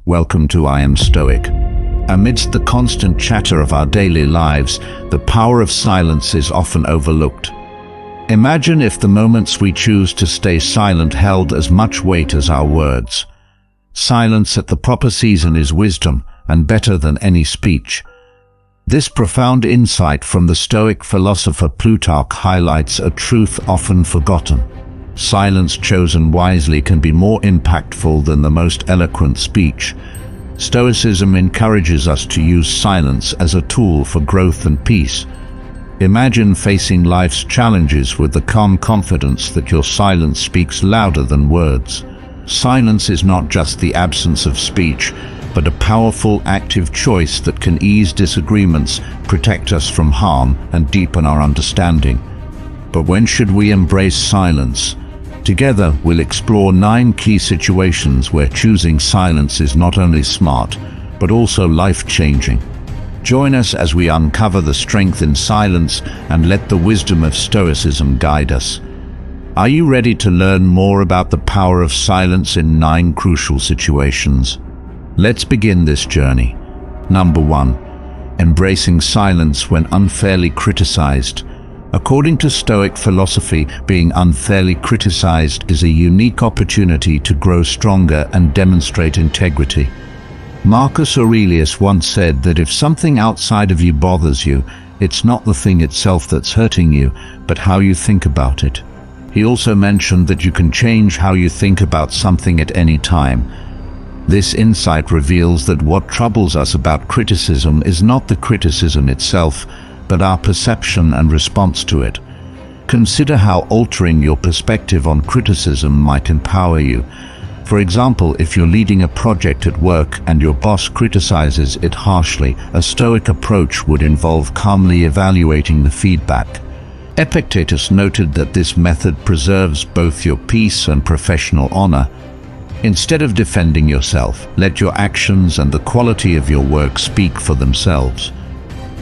welcome to I Am Stoic. Amidst the constant chatter of our daily lives, the power of silence is often overlooked. Imagine if the moments we choose to stay silent held as much weight as our words. Silence at the proper season is wisdom, and better than any speech. This profound insight from the Stoic philosopher Plutarch highlights a truth often forgotten. Silence chosen wisely can be more impactful than the most eloquent speech. Stoicism encourages us to use silence as a tool for growth and peace. Imagine facing life's challenges with the calm confidence that your silence speaks louder than words. Silence is not just the absence of speech, but a powerful, active choice that can ease disagreements, protect us from harm, and deepen our understanding. But when should we embrace silence? Together, we'll explore 9 key situations where choosing silence is not only smart, but also life-changing. Join us as we uncover the strength in silence and let the wisdom of Stoicism guide us. Are you ready to learn more about the power of silence in 9 crucial situations? Let's begin this journey. Number 1. Embracing silence when unfairly criticized. According to Stoic philosophy, being unfairly criticized is a unique opportunity to grow stronger and demonstrate integrity. Marcus Aurelius once said that if something outside of you bothers you, it's not the thing itself that's hurting you, but how you think about it. He also mentioned that you can change how you think about something at any time. This insight reveals that what troubles us about criticism is not the criticism itself, but our perception and response to it. Consider how altering your perspective on criticism might empower you. For example, if you're leading a project at work and your boss criticizes it harshly, a Stoic approach would involve calmly evaluating the feedback. Epictetus noted that this method preserves both your peace and professional honor. Instead of defending yourself, let your actions and the quality of your work speak for themselves.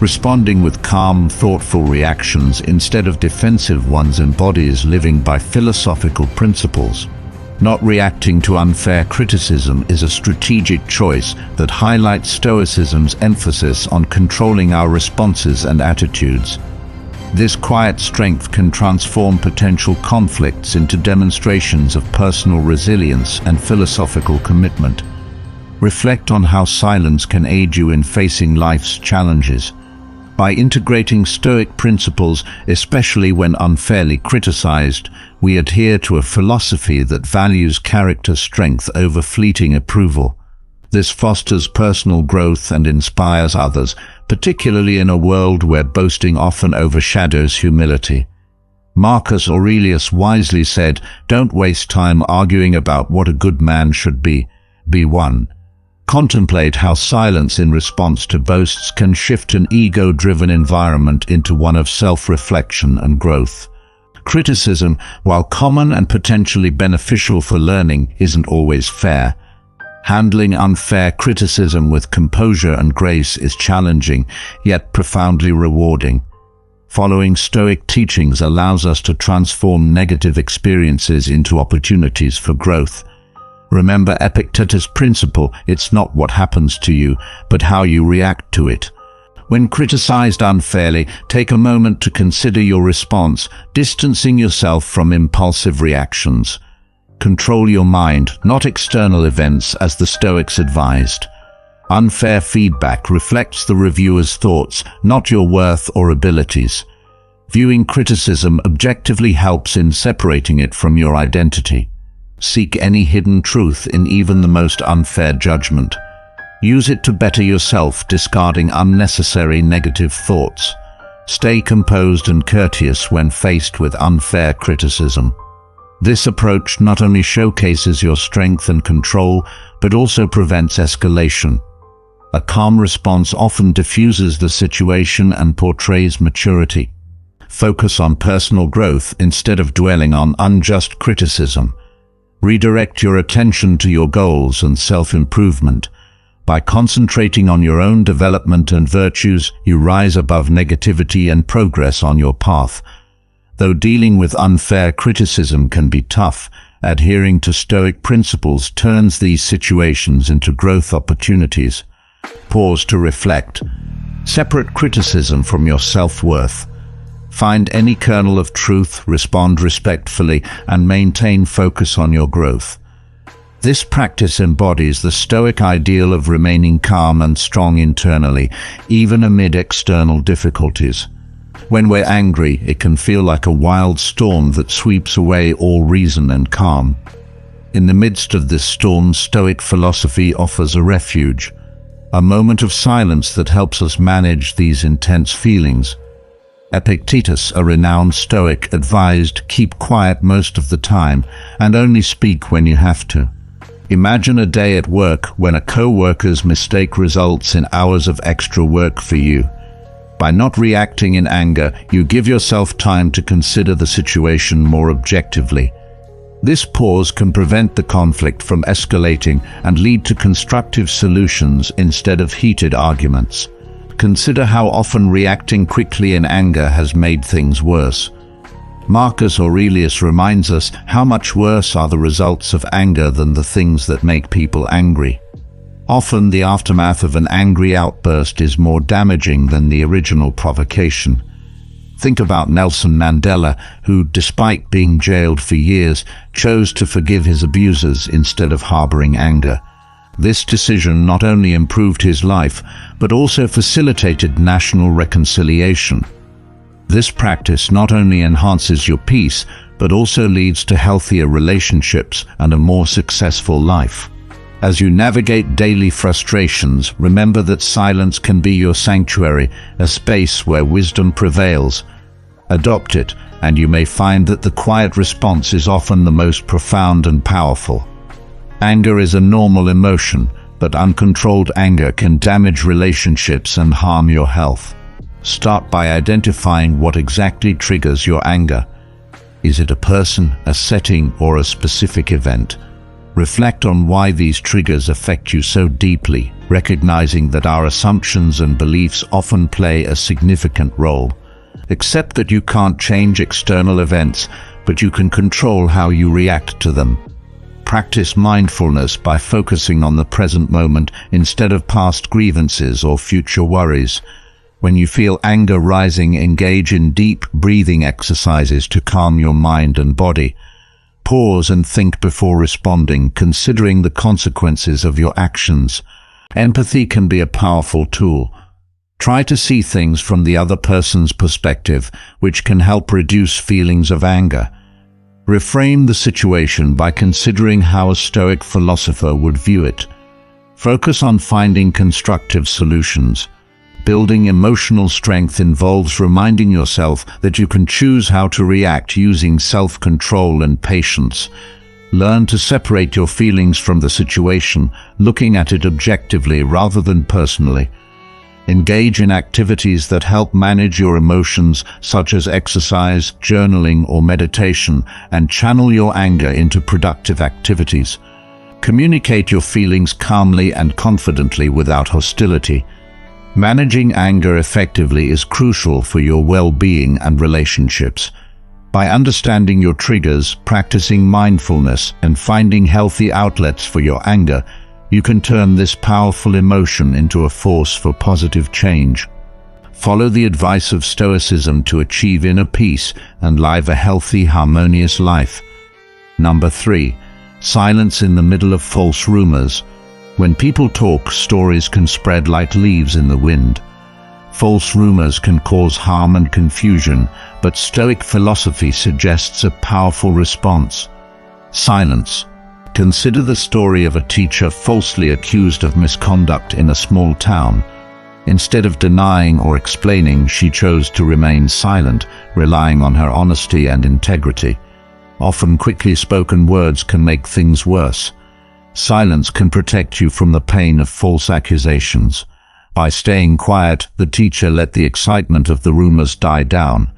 Responding with calm, thoughtful reactions instead of defensive ones embodies living by philosophical principles. Not reacting to unfair criticism is a strategic choice that highlights Stoicism's emphasis on controlling our responses and attitudes. This quiet strength can transform potential conflicts into demonstrations of personal resilience and philosophical commitment. Reflect on how silence can aid you in facing life's challenges. By integrating Stoic principles, especially when unfairly criticized, we adhere to a philosophy that values character strength over fleeting approval. This fosters personal growth and inspires others, particularly in a world where boasting often overshadows humility. Marcus Aurelius wisely said, "Don't waste time arguing about what a good man should be. Be one." Contemplate how silence in response to boasts can shift an ego-driven environment into one of self-reflection and growth. Criticism, while common and potentially beneficial for learning, isn't always fair. Handling unfair criticism with composure and grace is challenging, yet profoundly rewarding. Following Stoic teachings allows us to transform negative experiences into opportunities for growth. Remember Epictetus' principle, it's not what happens to you, but how you react to it. When criticized unfairly, take a moment to consider your response, distancing yourself from impulsive reactions. Control your mind, not external events, as the Stoics advised. Unfair feedback reflects the reviewer's thoughts, not your worth or abilities. Viewing criticism objectively helps in separating it from your identity. Seek any hidden truth in even the most unfair judgment. Use it to better yourself, discarding unnecessary negative thoughts. Stay composed and courteous when faced with unfair criticism. This approach not only showcases your strength and control, but also prevents escalation. A calm response often diffuses the situation and portrays maturity. Focus on personal growth instead of dwelling on unjust criticism. Redirect your attention to your goals and self-improvement. By concentrating on your own development and virtues, you rise above negativity and progress on your path. Though dealing with unfair criticism can be tough, Adhering to Stoic principles turns these situations into growth opportunities. Pause to reflect. Separate criticism from your self-worth. Find any kernel of truth, respond respectfully, and maintain focus on your growth. This practice embodies the Stoic ideal of remaining calm and strong internally, even amid external difficulties. When we're angry, it can feel like a wild storm that sweeps away all reason and calm. In the midst of this storm, Stoic philosophy offers a refuge, a moment of silence that helps us manage these intense feelings. Epictetus, a renowned Stoic, advised, keep quiet most of the time and only speak when you have to. Imagine a day at work when a co-worker's mistake results in hours of extra work for you. By not reacting in anger, you give yourself time to consider the situation more objectively. This pause can prevent the conflict from escalating and lead to constructive solutions instead of heated arguments. Consider how often reacting quickly in anger has made things worse. Marcus Aurelius reminds us how much worse are the results of anger than the things that make people angry. Often the aftermath of an angry outburst is more damaging than the original provocation. Think about Nelson Mandela, who, despite being jailed for years, chose to forgive his abusers instead of harboring anger. This decision not only improved his life, but also facilitated national reconciliation. This practice not only enhances your peace, but also leads to healthier relationships and a more successful life. As you navigate daily frustrations, remember that silence can be your sanctuary, a space where wisdom prevails. Adopt it, and you may find that the quiet response is often the most profound and powerful. Anger is a normal emotion, but uncontrolled anger can damage relationships and harm your health. Start by identifying what exactly triggers your anger. Is it a person, a setting, or a specific event? Reflect on why these triggers affect you so deeply, recognizing that our assumptions and beliefs often play a significant role. Accept that you can't change external events, but you can control how you react to them. Practice mindfulness by focusing on the present moment instead of past grievances or future worries. When you feel anger rising, engage in deep breathing exercises to calm your mind and body. Pause and think before responding, considering the consequences of your actions. Empathy can be a powerful tool. Try to see things from the other person's perspective, which can help reduce feelings of anger. Reframe the situation by considering how a Stoic philosopher would view it. Focus on finding constructive solutions. Building emotional strength involves reminding yourself that you can choose how to react using self-control and patience. Learn to separate your feelings from the situation, looking at it objectively rather than personally. Engage in activities that help manage your emotions, such as exercise, journaling, or meditation, and channel your anger into productive activities. Communicate your feelings calmly and confidently without hostility. Managing anger effectively is crucial for your well-being and relationships. By understanding your triggers, practicing mindfulness, and finding healthy outlets for your anger, you can turn this powerful emotion into a force for positive change. Follow the advice of Stoicism to achieve inner peace and live a healthy, harmonious life. Number 3. Silence in the middle of false rumors. When people talk, stories can spread like leaves in the wind. False rumors can cause harm and confusion, but Stoic philosophy suggests a powerful response. Silence. Consider the story of a teacher falsely accused of misconduct in a small town. Instead of denying or explaining, she chose to remain silent, relying on her honesty and integrity. Often quickly spoken words can make things worse. Silence can protect you from the pain of false accusations. By staying quiet, the teacher let the excitement of the rumors die down.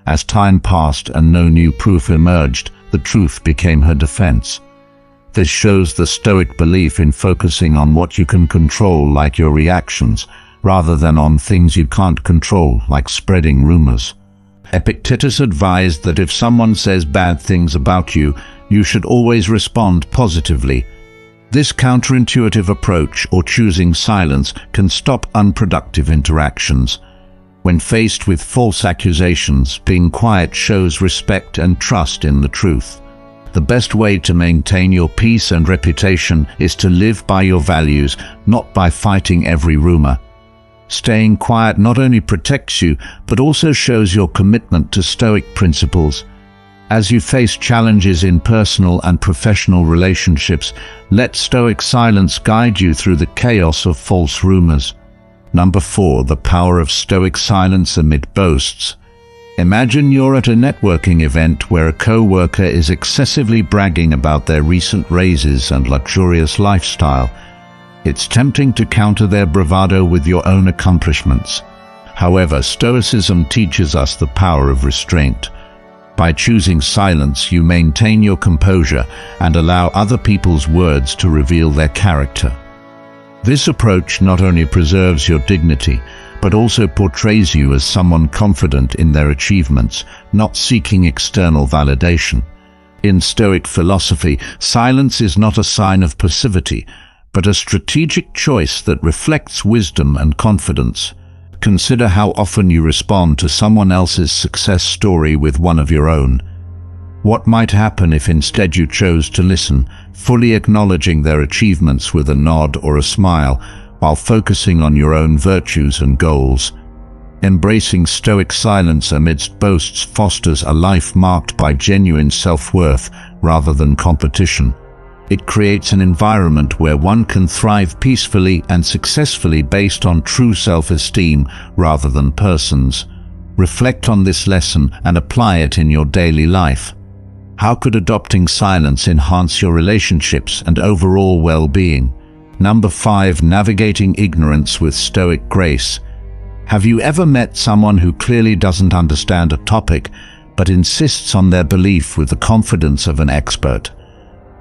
As time passed and no new proof emerged, the truth became her defense. This shows the Stoic belief in focusing on what you can control, like your reactions, rather than on things you can't control, like spreading rumors. Epictetus advised that if someone says bad things about you, you should always respond positively. This counterintuitive approach, or choosing silence, can stop unproductive interactions. When faced with false accusations, being quiet shows respect and trust in the truth. The best way to maintain your peace and reputation is to live by your values, not by fighting every rumor. Staying quiet not only protects you, but also shows your commitment to Stoic principles. As you face challenges in personal and professional relationships, let Stoic silence guide you through the chaos of false rumors. Number 4. The power of Stoic silence amid boasts. Imagine you're at a networking event where a co-worker is excessively bragging about their recent raises and luxurious lifestyle. It's tempting to counter their bravado with your own accomplishments. However, Stoicism teaches us the power of restraint. By choosing silence, you maintain your composure and allow other people's words to reveal their character. This approach not only preserves your dignity, but also portrays you as someone confident in their achievements, not seeking external validation. In Stoic philosophy, silence is not a sign of passivity, but a strategic choice that reflects wisdom and confidence. Consider how often you respond to someone else's success story with one of your own. What might happen if instead you chose to listen, fully acknowledging their achievements with a nod or a smile, while focusing on your own virtues and goals? Embracing Stoic silence amidst boasts fosters a life marked by genuine self-worth rather than competition. It creates an environment where one can thrive peacefully and successfully based on true self-esteem rather than persons. Reflect on this lesson and apply it in your daily life. How could adopting silence enhance your relationships and overall well-being? Number 5. Navigating ignorance with Stoic grace. Have you ever met someone who clearly doesn't understand a topic, but insists on their belief with the confidence of an expert?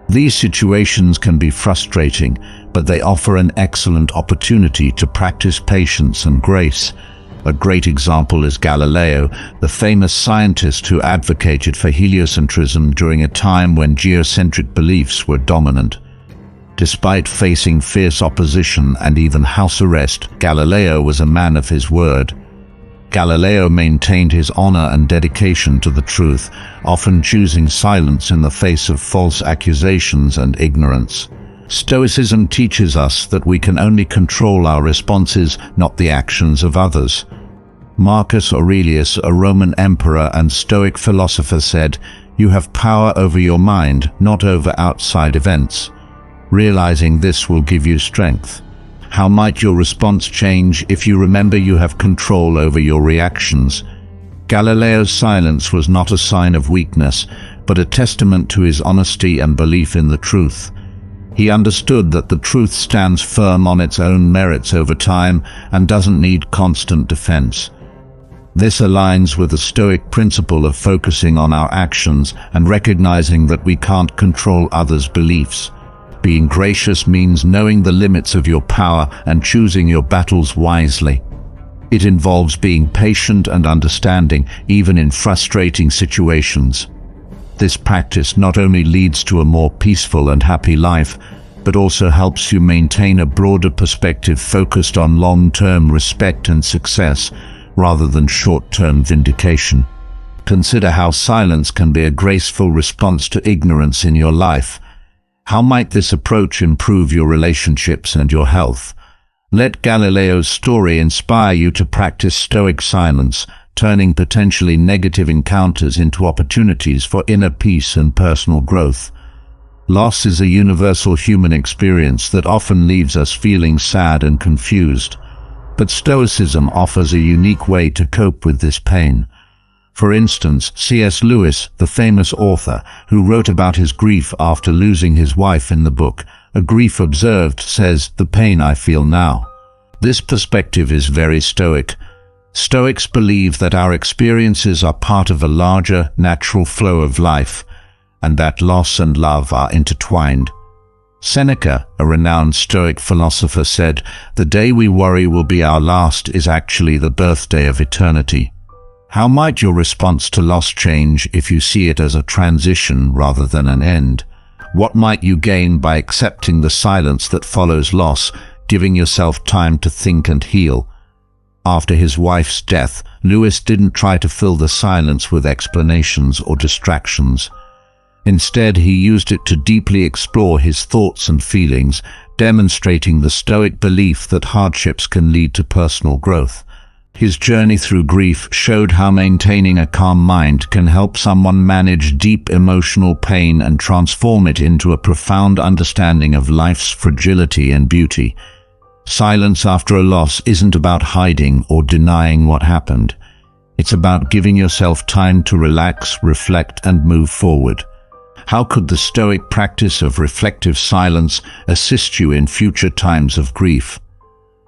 These situations can be frustrating, but they offer an excellent opportunity to practice patience and grace. A great example is Galileo, the famous scientist who advocated for heliocentrism during a time when geocentric beliefs were dominant. Despite facing fierce opposition and even house arrest, Galileo was a man of his word. Galileo maintained his honor and dedication to the truth, often choosing silence in the face of false accusations and ignorance. Stoicism teaches us that we can only control our responses, not the actions of others. Marcus Aurelius, a Roman emperor and Stoic philosopher, said, "You have power over your mind, not over outside events." Realizing this will give you strength. How might your response change if you remember you have control over your reactions? Galileo's silence was not a sign of weakness, but a testament to his honesty and belief in the truth. He understood that the truth stands firm on its own merits over time and doesn't need constant defense. This aligns with the Stoic principle of focusing on our actions and recognizing that we can't control others' beliefs. Being gracious means knowing the limits of your power and choosing your battles wisely. It involves being patient and understanding, even in frustrating situations. This practice not only leads to a more peaceful and happy life, but also helps you maintain a broader perspective focused on long-term respect and success, rather than short-term vindication. Consider how silence can be a graceful response to ignorance in your life. How might this approach improve your relationships and your health? Let Galileo's story inspire you to practice Stoic silence, turning potentially negative encounters into opportunities for inner peace and personal growth. Loss is a universal human experience that often leaves us feeling sad and confused. But Stoicism offers a unique way to cope with this pain. For instance, C.S. Lewis, the famous author, who wrote about his grief after losing his wife in the book, A Grief Observed, says, "The pain I feel now." This perspective is very Stoic. Stoics believe that our experiences are part of a larger, natural flow of life, and that loss and love are intertwined. Seneca, a renowned Stoic philosopher, said, "The day we worry will be our last is actually the birthday of eternity." How might your response to loss change if you see it as a transition rather than an end? What might you gain by accepting the silence that follows loss, giving yourself time to think and heal? After his wife's death, Lewis didn't try to fill the silence with explanations or distractions. Instead, he used it to deeply explore his thoughts and feelings, demonstrating the Stoic belief that hardships can lead to personal growth. His journey through grief showed how maintaining a calm mind can help someone manage deep emotional pain and transform it into a profound understanding of life's fragility and beauty. Silence after a loss isn't about hiding or denying what happened. It's about giving yourself time to relax, reflect, and move forward. How could the Stoic practice of reflective silence assist you in future times of grief?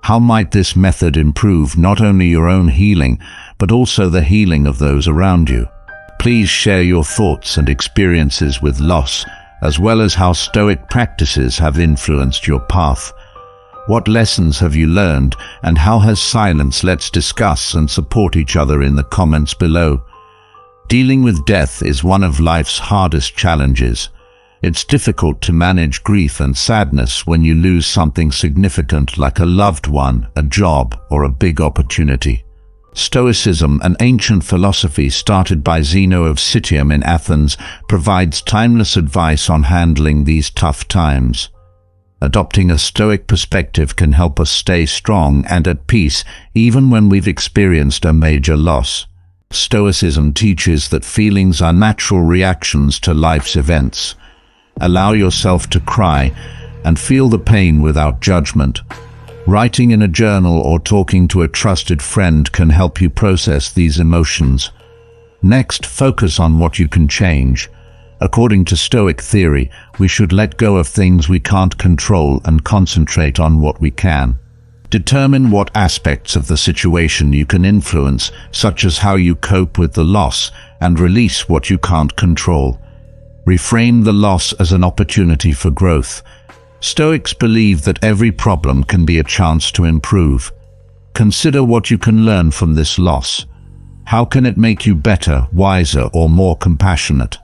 How might this method improve not only your own healing, but also the healing of those around you? Please share your thoughts and experiences with loss, as well as how Stoic practices have influenced your path. What lessons have you learned, and how has silence? Let's discuss and support each other in the comments below. Dealing with death is one of life's hardest challenges. It's difficult to manage grief and sadness when you lose something significant like a loved one, a job, or a big opportunity. Stoicism, an ancient philosophy started by Zeno of Citium in Athens, provides timeless advice on handling these tough times. Adopting a Stoic perspective can help us stay strong and at peace even when we've experienced a major loss. Stoicism teaches that feelings are natural reactions to life's events. Allow yourself to cry and feel the pain without judgment. Writing in a journal or talking to a trusted friend can help you process these emotions. Next, focus on what you can change. According to Stoic theory, we should let go of things we can't control and concentrate on what we can. Determine what aspects of the situation you can influence, such as how you cope with the loss, and release what you can't control. Reframe the loss as an opportunity for growth. Stoics believe that every problem can be a chance to improve. Consider what you can learn from this loss. How can it make you better, wiser, or more compassionate?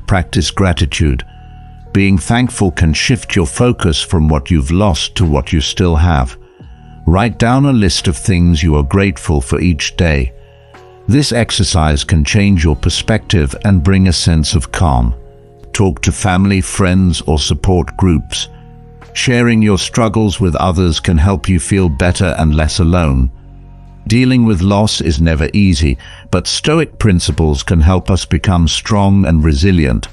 Practice gratitude. Being thankful can shift your focus from what you've lost to what you still have. Write down a list of things you are grateful for each day. This exercise can change your perspective and bring a sense of calm. Talk to family, friends, or support groups. Sharing your struggles with others can help you feel better and less alone. Dealing with loss is never easy, but Stoic principles can help us become strong and resilient.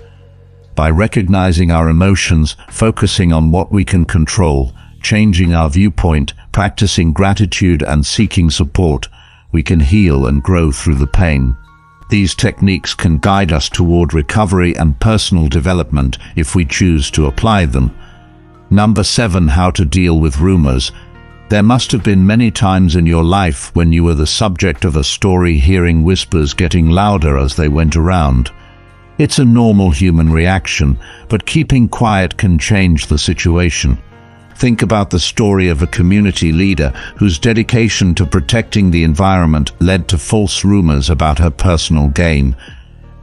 By recognizing our emotions, focusing on what we can control, changing our viewpoint, practicing gratitude, and seeking support, we can heal and grow through the pain. These techniques can guide us toward recovery and personal development if we choose to apply them. Number 7. How to deal with rumors. There must have been many times in your life when you were the subject of a story, hearing whispers getting louder as they went around. It's a normal human reaction, but keeping quiet can change the situation. Think about the story of a community leader whose dedication to protecting the environment led to false rumors about her personal gain.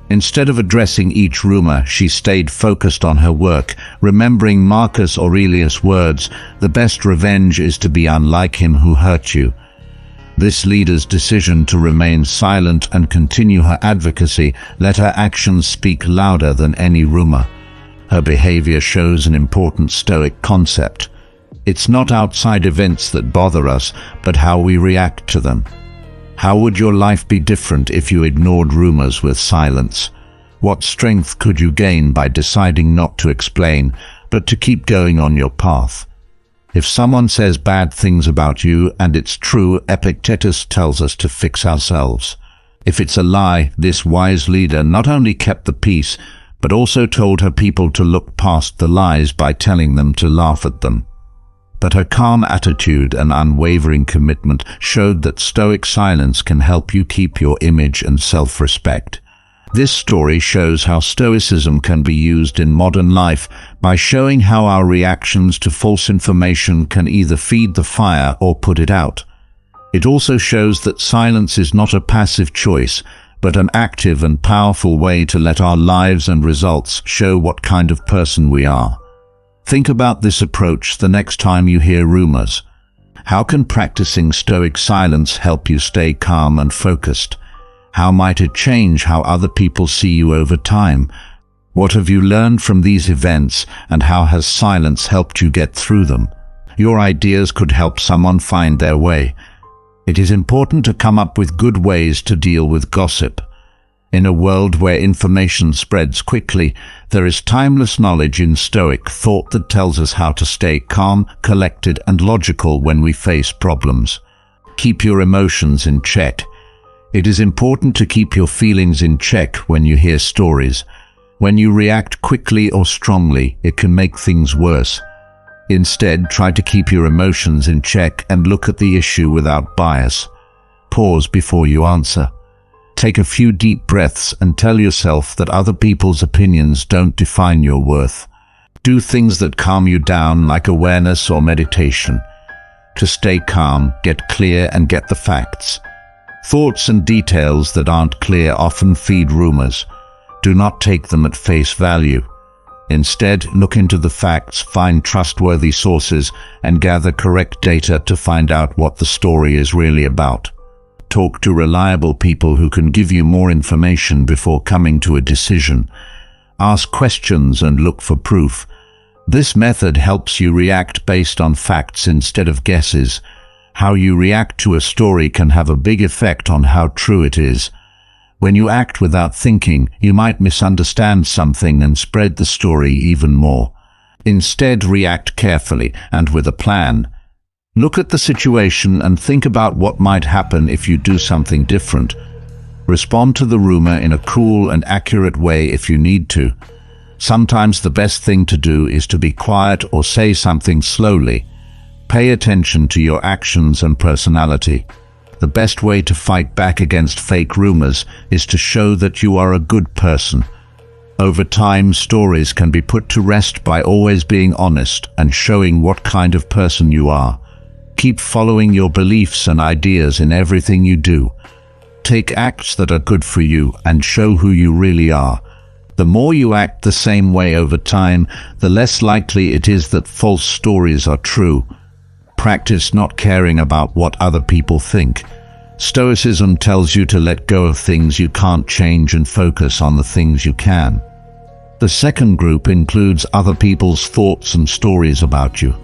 Instead of addressing each rumor, she stayed focused on her work, remembering Marcus Aurelius' words, "The best revenge is to be unlike him who hurt you." This leader's decision to remain silent and continue her advocacy let her actions speak louder than any rumor. Her behavior shows an important Stoic concept. It's not outside events that bother us, but how we react to them. How would your life be different if you ignored rumors with silence? What strength could you gain by deciding not to explain, but to keep going on your path? If someone says bad things about you and it's true, Epictetus tells us to fix ourselves. If it's a lie, this wise leader not only kept the peace, but also told her people to look past the lies by telling them to laugh at them. But her calm attitude and unwavering commitment showed that Stoic silence can help you keep your image and self-respect. This story shows how Stoicism can be used in modern life by showing how our reactions to false information can either feed the fire or put it out. It also shows that silence is not a passive choice, but an active and powerful way to let our lives and results show what kind of person we are. Think about this approach the next time you hear rumors. How can practicing Stoic silence help you stay calm and focused? How might it change how other people see you over time? What have you learned from these events, and how has silence helped you get through them? Your ideas could help someone find their way. It is important to come up with good ways to deal with gossip. In a world where information spreads quickly, there is timeless knowledge in Stoic thought that tells us how to stay calm, collected, and logical when we face problems. Keep your emotions in check. It is important to keep your feelings in check when you hear stories. When you react quickly or strongly, it can make things worse. Instead, try to keep your emotions in check and look at the issue without bias. Pause before you answer. Take a few deep breaths and tell yourself that other people's opinions don't define your worth. Do things that calm you down, like awareness or meditation. To stay calm, get clear and get the facts. Thoughts and details that aren't clear often feed rumors. Do not take them at face value. Instead, look into the facts, find trustworthy sources, and gather correct data to find out what the story is really about. Talk to reliable people who can give you more information before coming to a decision. Ask questions and look for proof. This method helps you react based on facts instead of guesses. How you react to a story can have a big effect on how true it is. When you act without thinking, you might misunderstand something and spread the story even more. Instead, react carefully and with a plan. Look at the situation and think about what might happen if you do something different. Respond to the rumor in a cool and accurate way if you need to. Sometimes the best thing to do is to be quiet or say something slowly. Pay attention to your actions and personality. The best way to fight back against fake rumors is to show that you are a good person. Over time, stories can be put to rest by always being honest and showing what kind of person you are. Keep following your beliefs and ideas in everything you do. Take acts that are good for you and show who you really are. The more you act the same way over time, the less likely it is that false stories are true. Practice not caring about what other people think. Stoicism tells you to let go of things you can't change and focus on the things you can. The second group includes other people's thoughts and stories about you.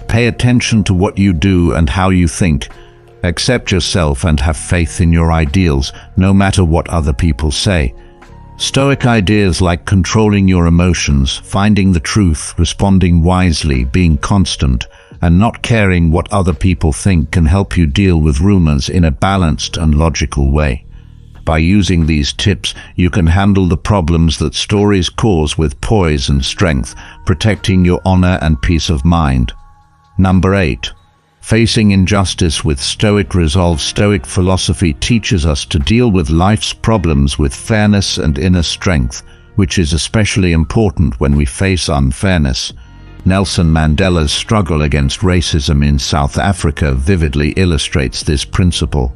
Pay attention to what you do and how you think. Accept yourself and have faith in your ideals, no matter what other people say. Stoic ideas like controlling your emotions, finding the truth, responding wisely, being constant, and not caring what other people think can help you deal with rumors in a balanced and logical way. By using these tips, you can handle the problems that stories cause with poise and strength, protecting your honor and peace of mind. Number 8. Facing injustice with Stoic resolve. Stoic philosophy teaches us to deal with life's problems with fairness and inner strength, which is especially important when we face unfairness. Nelson Mandela's struggle against racism in South Africa vividly illustrates this principle.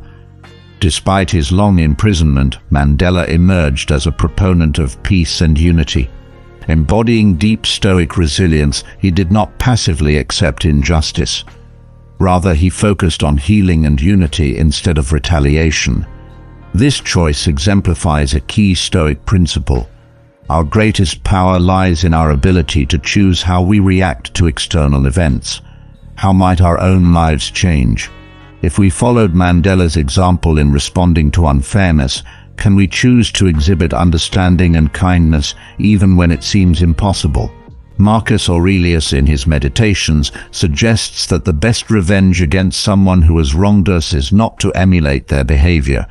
Despite his long imprisonment, Mandela emerged as a proponent of peace and unity. Embodying deep Stoic resilience, he did not passively accept injustice. Rather, he focused on healing and unity instead of retaliation. This choice exemplifies a key Stoic principle. Our greatest power lies in our ability to choose how we react to external events. How might our own lives change? If we followed Mandela's example in responding to unfairness, can we choose to exhibit understanding and kindness even when it seems impossible? Marcus Aurelius in his Meditations suggests that the best revenge against someone who has wronged us is not to emulate their behavior.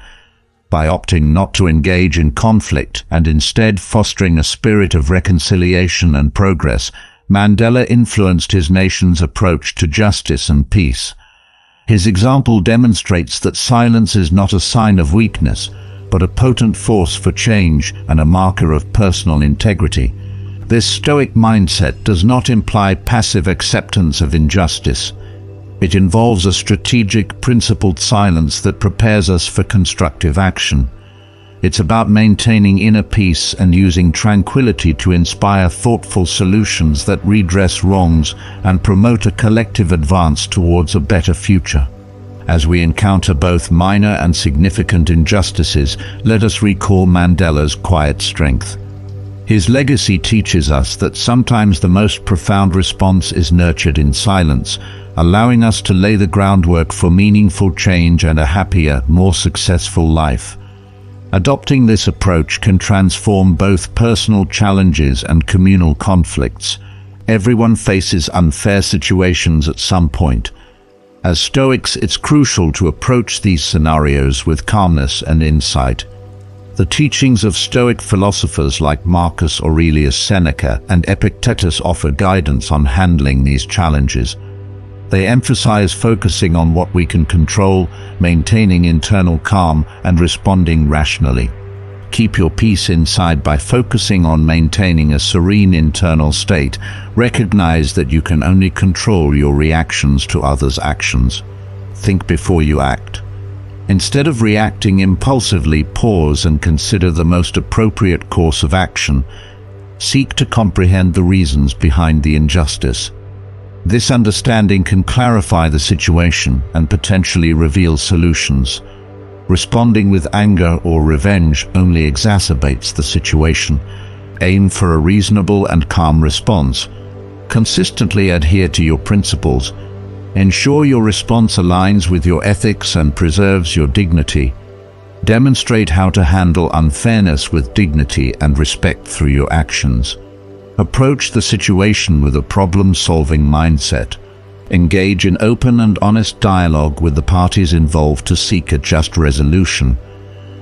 By opting not to engage in conflict and instead fostering a spirit of reconciliation and progress, Mandela influenced his nation's approach to justice and peace. His example demonstrates that silence is not a sign of weakness, but a potent force for change and a marker of personal integrity. This Stoic mindset does not imply passive acceptance of injustice. It involves a strategic, principled silence that prepares us for constructive action. It's about maintaining inner peace and using tranquility to inspire thoughtful solutions that redress wrongs and promote a collective advance towards a better future. As we encounter both minor and significant injustices, let us recall Mandela's quiet strength. His legacy teaches us that sometimes the most profound response is nurtured in silence, allowing us to lay the groundwork for meaningful change and a happier, more successful life. Adopting this approach can transform both personal challenges and communal conflicts. Everyone faces unfair situations at some point. As Stoics, it's crucial to approach these scenarios with calmness and insight. The teachings of Stoic philosophers like Marcus Aurelius Seneca and Epictetus offer guidance on handling these challenges. They emphasize focusing on what we can control, maintaining internal calm, and responding rationally. Keep your peace inside by focusing on maintaining a serene internal state. Recognize that you can only control your reactions to others' actions. Think before you act. Instead of reacting impulsively, pause and consider the most appropriate course of action. Seek to comprehend the reasons behind the injustice. This understanding can clarify the situation and potentially reveal solutions. Responding with anger or revenge only exacerbates the situation. Aim for a reasonable and calm response. Consistently adhere to your principles. Ensure your response aligns with your ethics and preserves your dignity. Demonstrate how to handle unfairness with dignity and respect through your actions. Approach the situation with a problem-solving mindset. Engage in open and honest dialogue with the parties involved to seek a just resolution.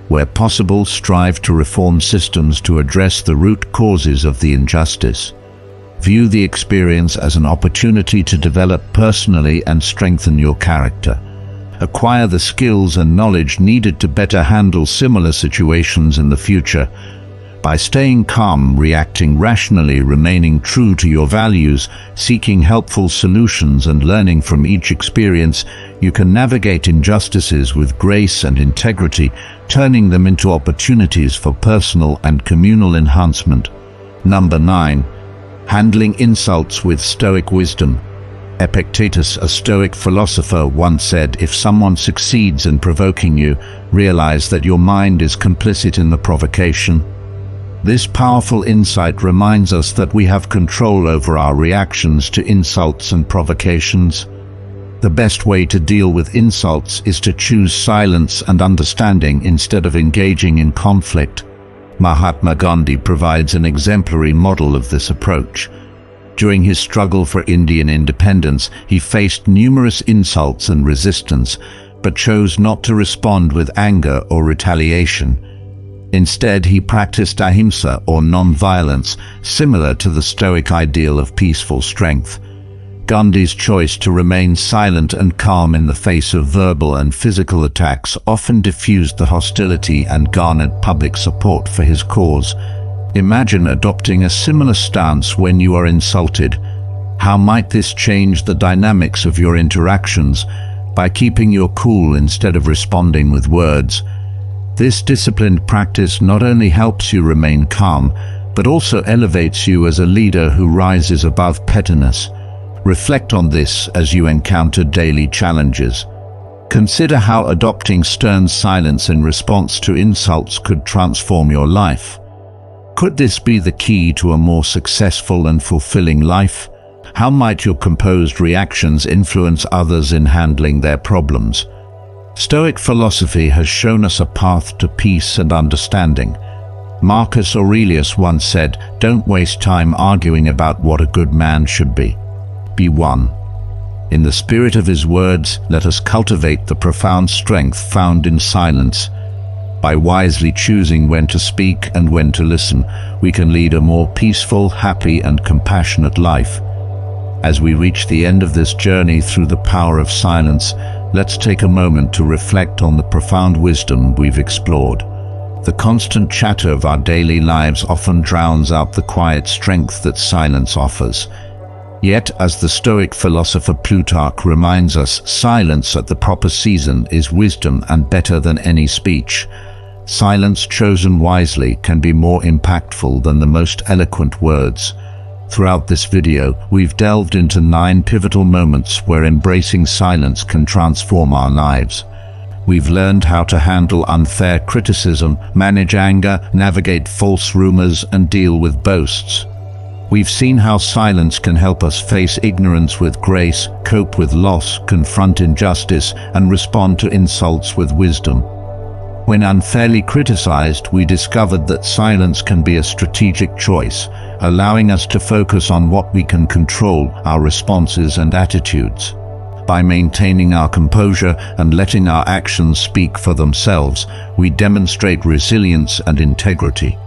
Where possible, strive to reform systems to address the root causes of the injustice. View the experience as an opportunity to develop personally and strengthen your character. Acquire the skills and knowledge needed to better handle similar situations in the future. By staying calm, reacting rationally, remaining true to your values, seeking helpful solutions and learning from each experience, you can navigate injustices with grace and integrity, turning them into opportunities for personal and communal enhancement. Number 9. Handling insults with Stoic wisdom. Epictetus, a Stoic philosopher, once said, "If someone succeeds in provoking you, realize that your mind is complicit in the provocation." This powerful insight reminds us that we have control over our reactions to insults and provocations. The best way to deal with insults is to choose silence and understanding instead of engaging in conflict. Mahatma Gandhi provides an exemplary model of this approach. During his struggle for Indian independence, he faced numerous insults and resistance, but chose not to respond with anger or retaliation. Instead, he practiced ahimsa, or non-violence, similar to the Stoic ideal of peaceful strength. Gandhi's choice to remain silent and calm in the face of verbal and physical attacks often diffused the hostility and garnered public support for his cause. Imagine adopting a similar stance when you are insulted. How might this change the dynamics of your interactions? By keeping your cool instead of responding with words. This disciplined practice not only helps you remain calm, but also elevates you as a leader who rises above pettiness. Reflect on this as you encounter daily challenges. Consider how adopting stern silence in response to insults could transform your life. Could this be the key to a more successful and fulfilling life? How might your composed reactions influence others in handling their problems? Stoic philosophy has shown us a path to peace and understanding. Marcus Aurelius once said, "Don't waste time arguing about what a good man should be. Be one." In the spirit of his words, let us cultivate the profound strength found in silence. By wisely choosing when to speak and when to listen, we can lead a more peaceful, happy, and compassionate life. As we reach the end of this journey through the power of silence, let's take a moment to reflect on the profound wisdom we've explored. The constant chatter of our daily lives often drowns out the quiet strength that silence offers. Yet, as the Stoic philosopher Plutarch reminds us, silence at the proper season is wisdom and better than any speech. Silence chosen wisely can be more impactful than the most eloquent words. Throughout this video, we've delved into 9 pivotal moments where embracing silence can transform our lives. We've learned how to handle unfair criticism, manage anger, navigate false rumors, and deal with boasts. We've seen how silence can help us face ignorance with grace, cope with loss, confront injustice, and respond to insults with wisdom. When unfairly criticized, we discovered that silence can be a strategic choice, allowing us to focus on what we can control, our responses and attitudes. By maintaining our composure and letting our actions speak for themselves, we demonstrate resilience and integrity.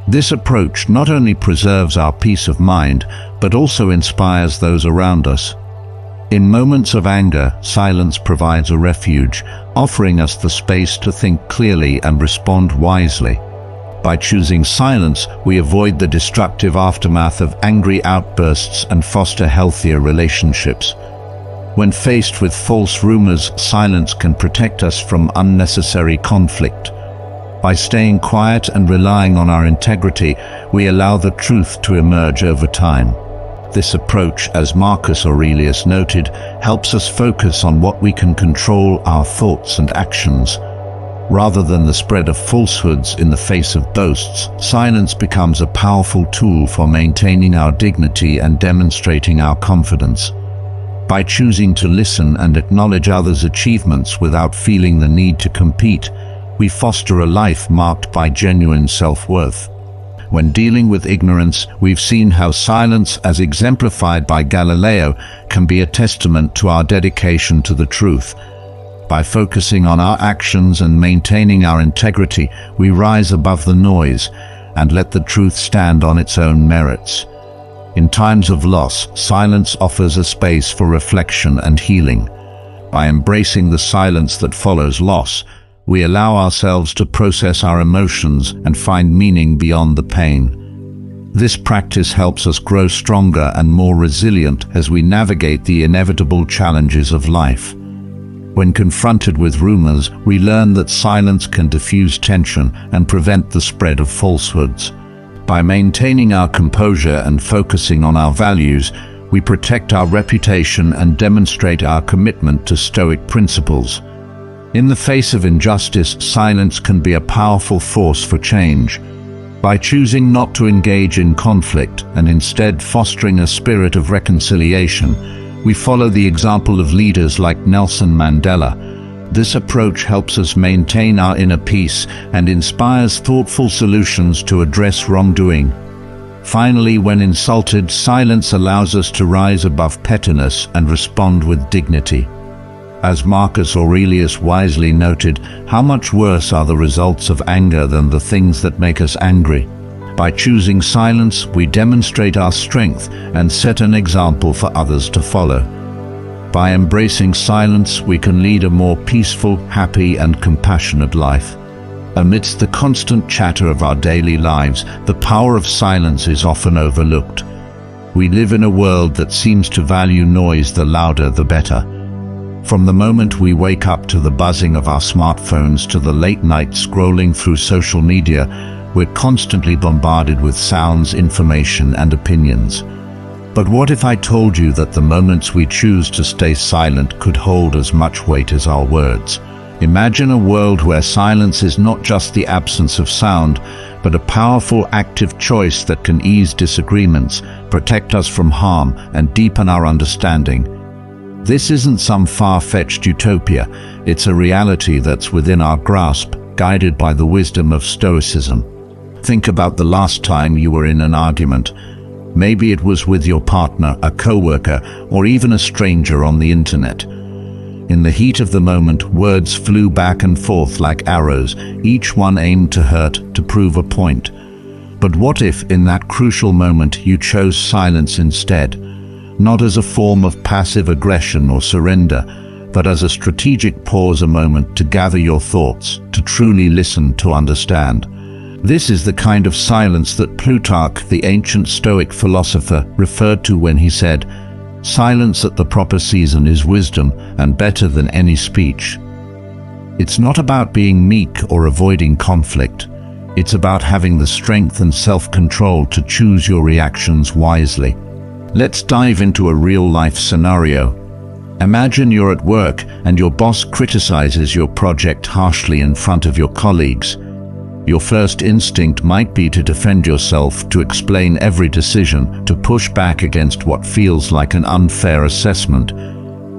This approach not only preserves our peace of mind, but also inspires those around us. In moments of anger, silence provides a refuge, offering us the space to think clearly and respond wisely. By choosing silence, we avoid the destructive aftermath of angry outbursts and foster healthier relationships. When faced with false rumors, silence can protect us from unnecessary conflict. By staying quiet and relying on our integrity, we allow the truth to emerge over time. This approach, as Marcus Aurelius noted, helps us focus on what we can control, our thoughts and actions. Rather than the spread of falsehoods in the face of boasts, silence becomes a powerful tool for maintaining our dignity and demonstrating our confidence. By choosing to listen and acknowledge others' achievements without feeling the need to compete, we foster a life marked by genuine self-worth. When dealing with ignorance, we've seen how silence, as exemplified by Galileo, can be a testament to our dedication to the truth. By focusing on our actions and maintaining our integrity, we rise above the noise and let the truth stand on its own merits. In times of loss, silence offers a space for reflection and healing. By embracing the silence that follows loss, we allow ourselves to process our emotions and find meaning beyond the pain. This practice helps us grow stronger and more resilient as we navigate the inevitable challenges of life. When confronted with rumors, we learn that silence can diffuse tension and prevent the spread of falsehoods. By maintaining our composure and focusing on our values, we protect our reputation and demonstrate our commitment to Stoic principles. In the face of injustice, silence can be a powerful force for change. By choosing not to engage in conflict and instead fostering a spirit of reconciliation, we follow the example of leaders like Nelson Mandela. This approach helps us maintain our inner peace and inspires thoughtful solutions to address wrongdoing. Finally, when insulted, silence allows us to rise above pettiness and respond with dignity. As Marcus Aurelius wisely noted, how much worse are the results of anger than the things that make us angry. By choosing silence, we demonstrate our strength and set an example for others to follow. By embracing silence, we can lead a more peaceful, happy, and compassionate life. Amidst the constant chatter of our daily lives, the power of silence is often overlooked. We live in a world that seems to value noise, the louder the better. From the moment we wake up to the buzzing of our smartphones to the late night scrolling through social media, we're constantly bombarded with sounds, information, and opinions. But what if I told you that the moments we choose to stay silent could hold as much weight as our words? Imagine a world where silence is not just the absence of sound, but a powerful, active choice that can ease disagreements, protect us from harm, and deepen our understanding. This isn't some far-fetched utopia, it's a reality that's within our grasp, guided by the wisdom of Stoicism. Think about the last time you were in an argument. Maybe it was with your partner, a coworker, or even a stranger on the internet. In the heat of the moment, words flew back and forth like arrows, each one aimed to hurt, to prove a point. But what if, in that crucial moment, you chose silence instead? Not as a form of passive aggression or surrender, but as a strategic pause, a moment to gather your thoughts, to truly listen, to understand. This is the kind of silence that Plutarch, the ancient Stoic philosopher, referred to when he said, Silence at the proper season is wisdom and better than any speech. It's not about being meek or avoiding conflict. It's about having the strength and self-control to choose your reactions wisely. Let's dive into a real-life scenario. Imagine you're at work and your boss criticizes your project harshly in front of your colleagues. Your first instinct might be to defend yourself, to explain every decision, to push back against what feels like an unfair assessment.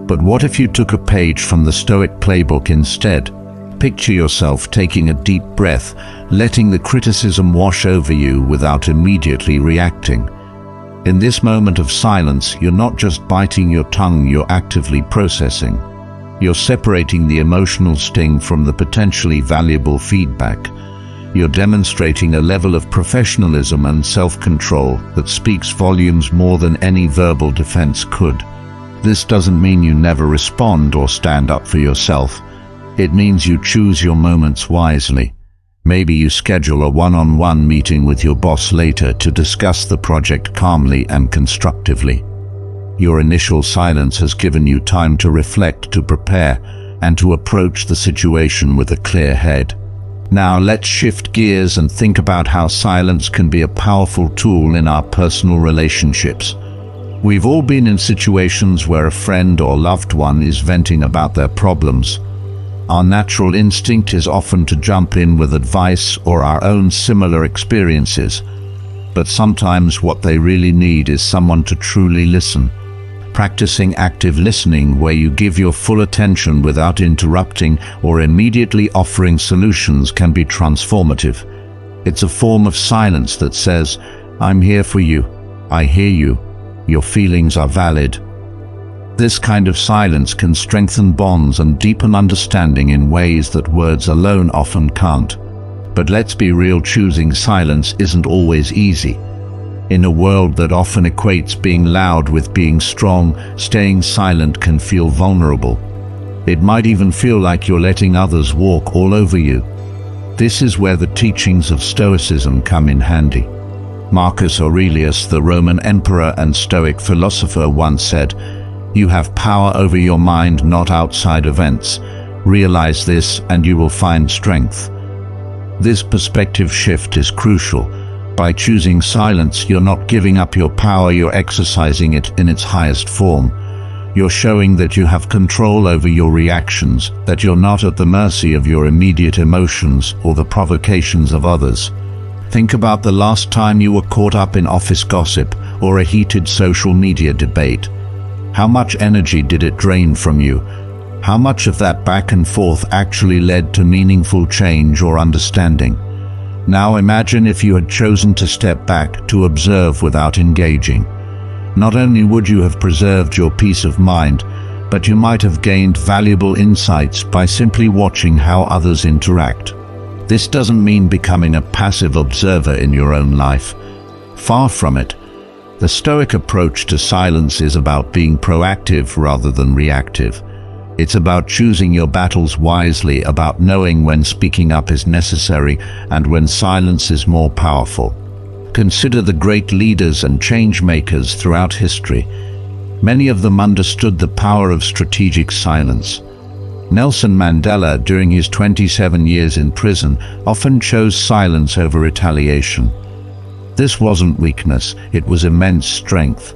But what if you took a page from the Stoic playbook instead? Picture yourself taking a deep breath, letting the criticism wash over you without immediately reacting. In this moment of silence, you're not just biting your tongue, you're actively processing. You're separating the emotional sting from the potentially valuable feedback. You're demonstrating a level of professionalism and self-control that speaks volumes more than any verbal defense could. This doesn't mean you never respond or stand up for yourself. It means you choose your moments wisely. Maybe you schedule a one-on-one meeting with your boss later to discuss the project calmly and constructively. Your initial silence has given you time to reflect, to prepare, and to approach the situation with a clear head. Now let's shift gears and think about how silence can be a powerful tool in our personal relationships. We've all been in situations where a friend or loved one is venting about their problems. Our natural instinct is often to jump in with advice or our own similar experiences. But sometimes what they really need is someone to truly listen. Practicing active listening, where you give your full attention without interrupting or immediately offering solutions, can be transformative. It's a form of silence that says, "I'm here for you. I hear you. Your feelings are valid." This kind of silence can strengthen bonds and deepen understanding in ways that words alone often can't. But let's be real, choosing silence isn't always easy. In a world that often equates being loud with being strong, staying silent can feel vulnerable. It might even feel like you're letting others walk all over you. This is where the teachings of Stoicism come in handy. Marcus Aurelius, the Roman emperor and Stoic philosopher, once said, "You have power over your mind, not outside events. Realize this and you will find strength." This perspective shift is crucial. By choosing silence, you're not giving up your power, you're exercising it in its highest form. You're showing that you have control over your reactions, that you're not at the mercy of your immediate emotions or the provocations of others. Think about the last time you were caught up in office gossip or a heated social media debate. How much energy did it drain from you? How much of that back and forth actually led to meaningful change or understanding? Now imagine if you had chosen to step back, to observe without engaging. Not only would you have preserved your peace of mind, but you might have gained valuable insights by simply watching how others interact. This doesn't mean becoming a passive observer in your own life. Far from it. The Stoic approach to silence is about being proactive rather than reactive. It's about choosing your battles wisely, about knowing when speaking up is necessary and when silence is more powerful. Consider the great leaders and change makers throughout history. Many of them understood the power of strategic silence. Nelson Mandela, during his 27 years in prison, often chose silence over retaliation. This wasn't weakness, it was immense strength.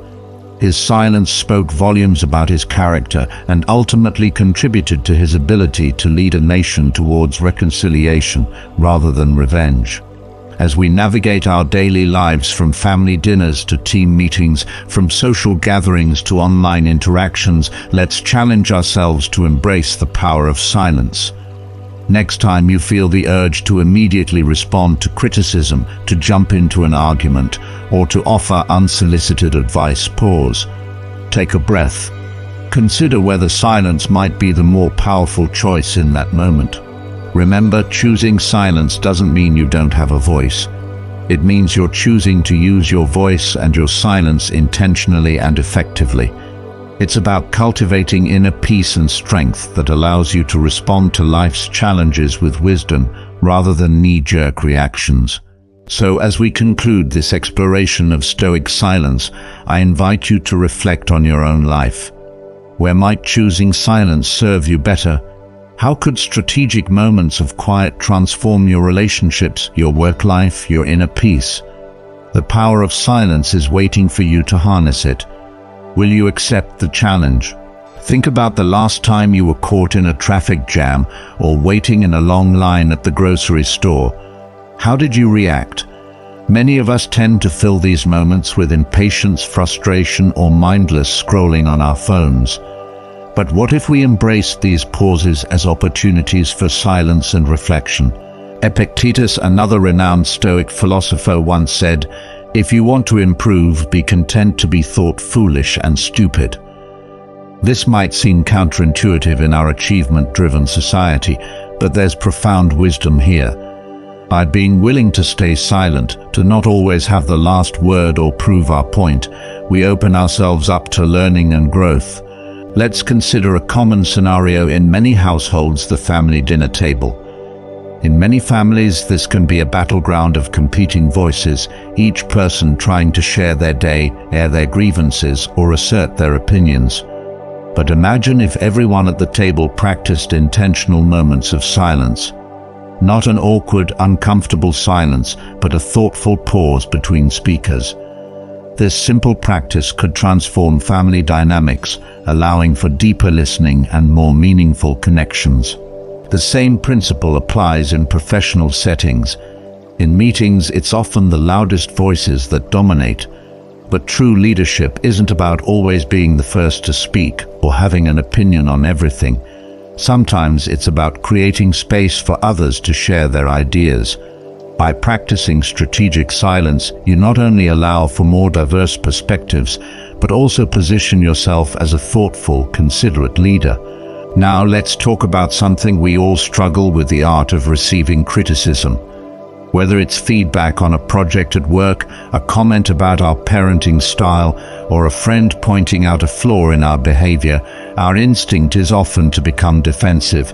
His silence spoke volumes about his character and ultimately contributed to his ability to lead a nation towards reconciliation rather than revenge. As we navigate our daily lives, from family dinners to team meetings, from social gatherings to online interactions, let's challenge ourselves to embrace the power of silence. Next time you feel the urge to immediately respond to criticism, to jump into an argument, or to offer unsolicited advice, pause. Take a breath. Consider whether silence might be the more powerful choice in that moment. Remember, choosing silence doesn't mean you don't have a voice. It means you're choosing to use your voice and your silence intentionally and effectively. It's about cultivating inner peace and strength that allows you to respond to life's challenges with wisdom rather than knee-jerk reactions. So as we conclude this exploration of Stoic silence, I invite you to reflect on your own life. Where might choosing silence serve you better? How could strategic moments of quiet transform your relationships, your work life, your inner peace? The power of silence is waiting for you to harness it. Will you accept the challenge? Think about the last time you were caught in a traffic jam or waiting in a long line at the grocery store. How did you react? Many of us tend to fill these moments with impatience, frustration, or mindless scrolling on our phones. But what if we embraced these pauses as opportunities for silence and reflection? Epictetus, another renowned Stoic philosopher, once said, "If you want to improve, be content to be thought foolish and stupid." This might seem counterintuitive in our achievement-driven society, but there's profound wisdom here. By being willing to stay silent, to not always have the last word or prove our point, we open ourselves up to learning and growth. Let's consider a common scenario in many households: the family dinner table. In many families, this can be a battleground of competing voices, each person trying to share their day, air their grievances, or assert their opinions. But imagine if everyone at the table practiced intentional moments of silence. Not an awkward, uncomfortable silence, but a thoughtful pause between speakers. This simple practice could transform family dynamics, allowing for deeper listening and more meaningful connections. The same principle applies in professional settings. In meetings, it's often the loudest voices that dominate. But true leadership isn't about always being the first to speak or having an opinion on everything. Sometimes it's about creating space for others to share their ideas. By practicing strategic silence, you not only allow for more diverse perspectives, but also position yourself as a thoughtful, considerate leader. Now let's talk about something we all struggle with: the art of receiving criticism. Whether it's feedback on a project at work, a comment about our parenting style, or a friend pointing out a flaw in our behavior, our instinct is often to become defensive.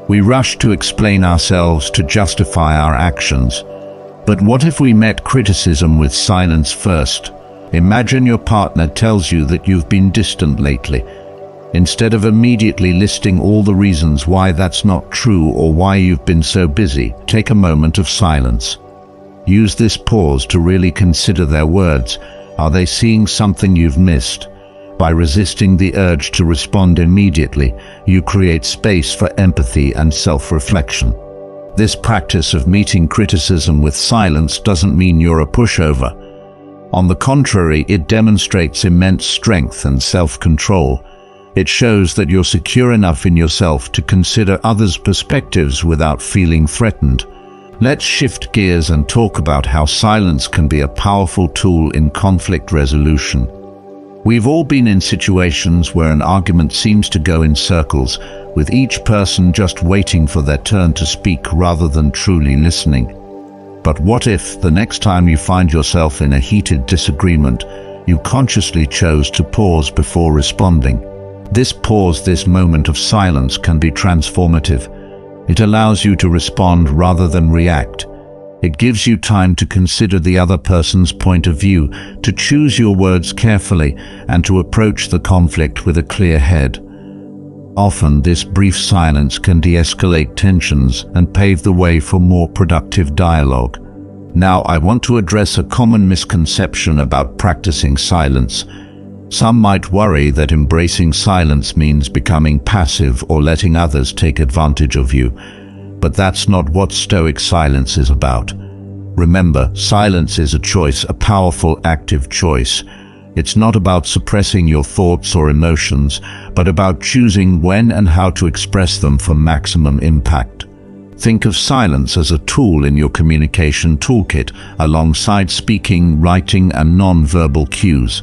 We rush to explain ourselves, to justify our actions. But what if we met criticism with silence first? Imagine your partner tells you that you've been distant lately. Instead of immediately listing all the reasons why that's not true or why you've been so busy, take a moment of silence. Use this pause to really consider their words. Are they seeing something you've missed? By resisting the urge to respond immediately, you create space for empathy and self-reflection. This practice of meeting criticism with silence doesn't mean you're a pushover. On the contrary, it demonstrates immense strength and self-control. It shows that you're secure enough in yourself to consider others' perspectives without feeling threatened. Let's shift gears and talk about how silence can be a powerful tool in conflict resolution. We've all been in situations where an argument seems to go in circles, with each person just waiting for their turn to speak rather than truly listening. But what if, the next time you find yourself in a heated disagreement, you consciously chose to pause before responding? This pause, this moment of silence, can be transformative. It allows you to respond rather than react. It gives you time to consider the other person's point of view, to choose your words carefully, and to approach the conflict with a clear head. Often, this brief silence can de-escalate tensions and pave the way for more productive dialogue. Now, I want to address a common misconception about practicing silence. Some might worry that embracing silence means becoming passive or letting others take advantage of you. But that's not what Stoic silence is about. Remember, silence is a choice, a powerful, active choice. It's not about suppressing your thoughts or emotions, but about choosing when and how to express them for maximum impact. Think of silence as a tool in your communication toolkit, alongside speaking, writing, and non-verbal cues.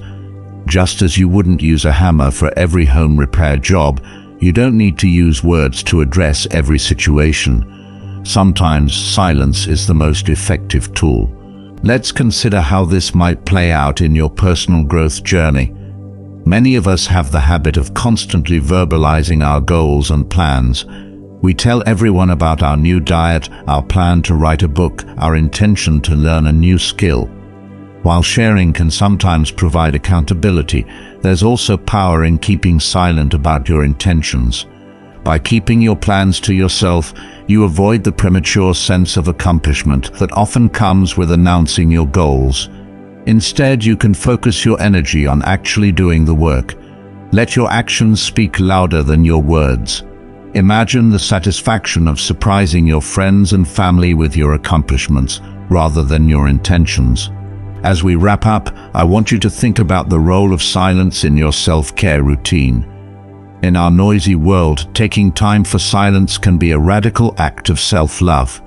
Just as you wouldn't use a hammer for every home repair job, you don't need to use words to address every situation. Sometimes silence is the most effective tool. Let's consider how this might play out in your personal growth journey. Many of us have the habit of constantly verbalizing our goals and plans. We tell everyone about our new diet, our plan to write a book, our intention to learn a new skill. While sharing can sometimes provide accountability, there's also power in keeping silent about your intentions. By keeping your plans to yourself, you avoid the premature sense of accomplishment that often comes with announcing your goals. Instead, you can focus your energy on actually doing the work. Let your actions speak louder than your words. Imagine the satisfaction of surprising your friends and family with your accomplishments, rather than your intentions. As we wrap up, I want you to think about the role of silence in your self-care routine. In our noisy world, taking time for silence can be a radical act of self-love.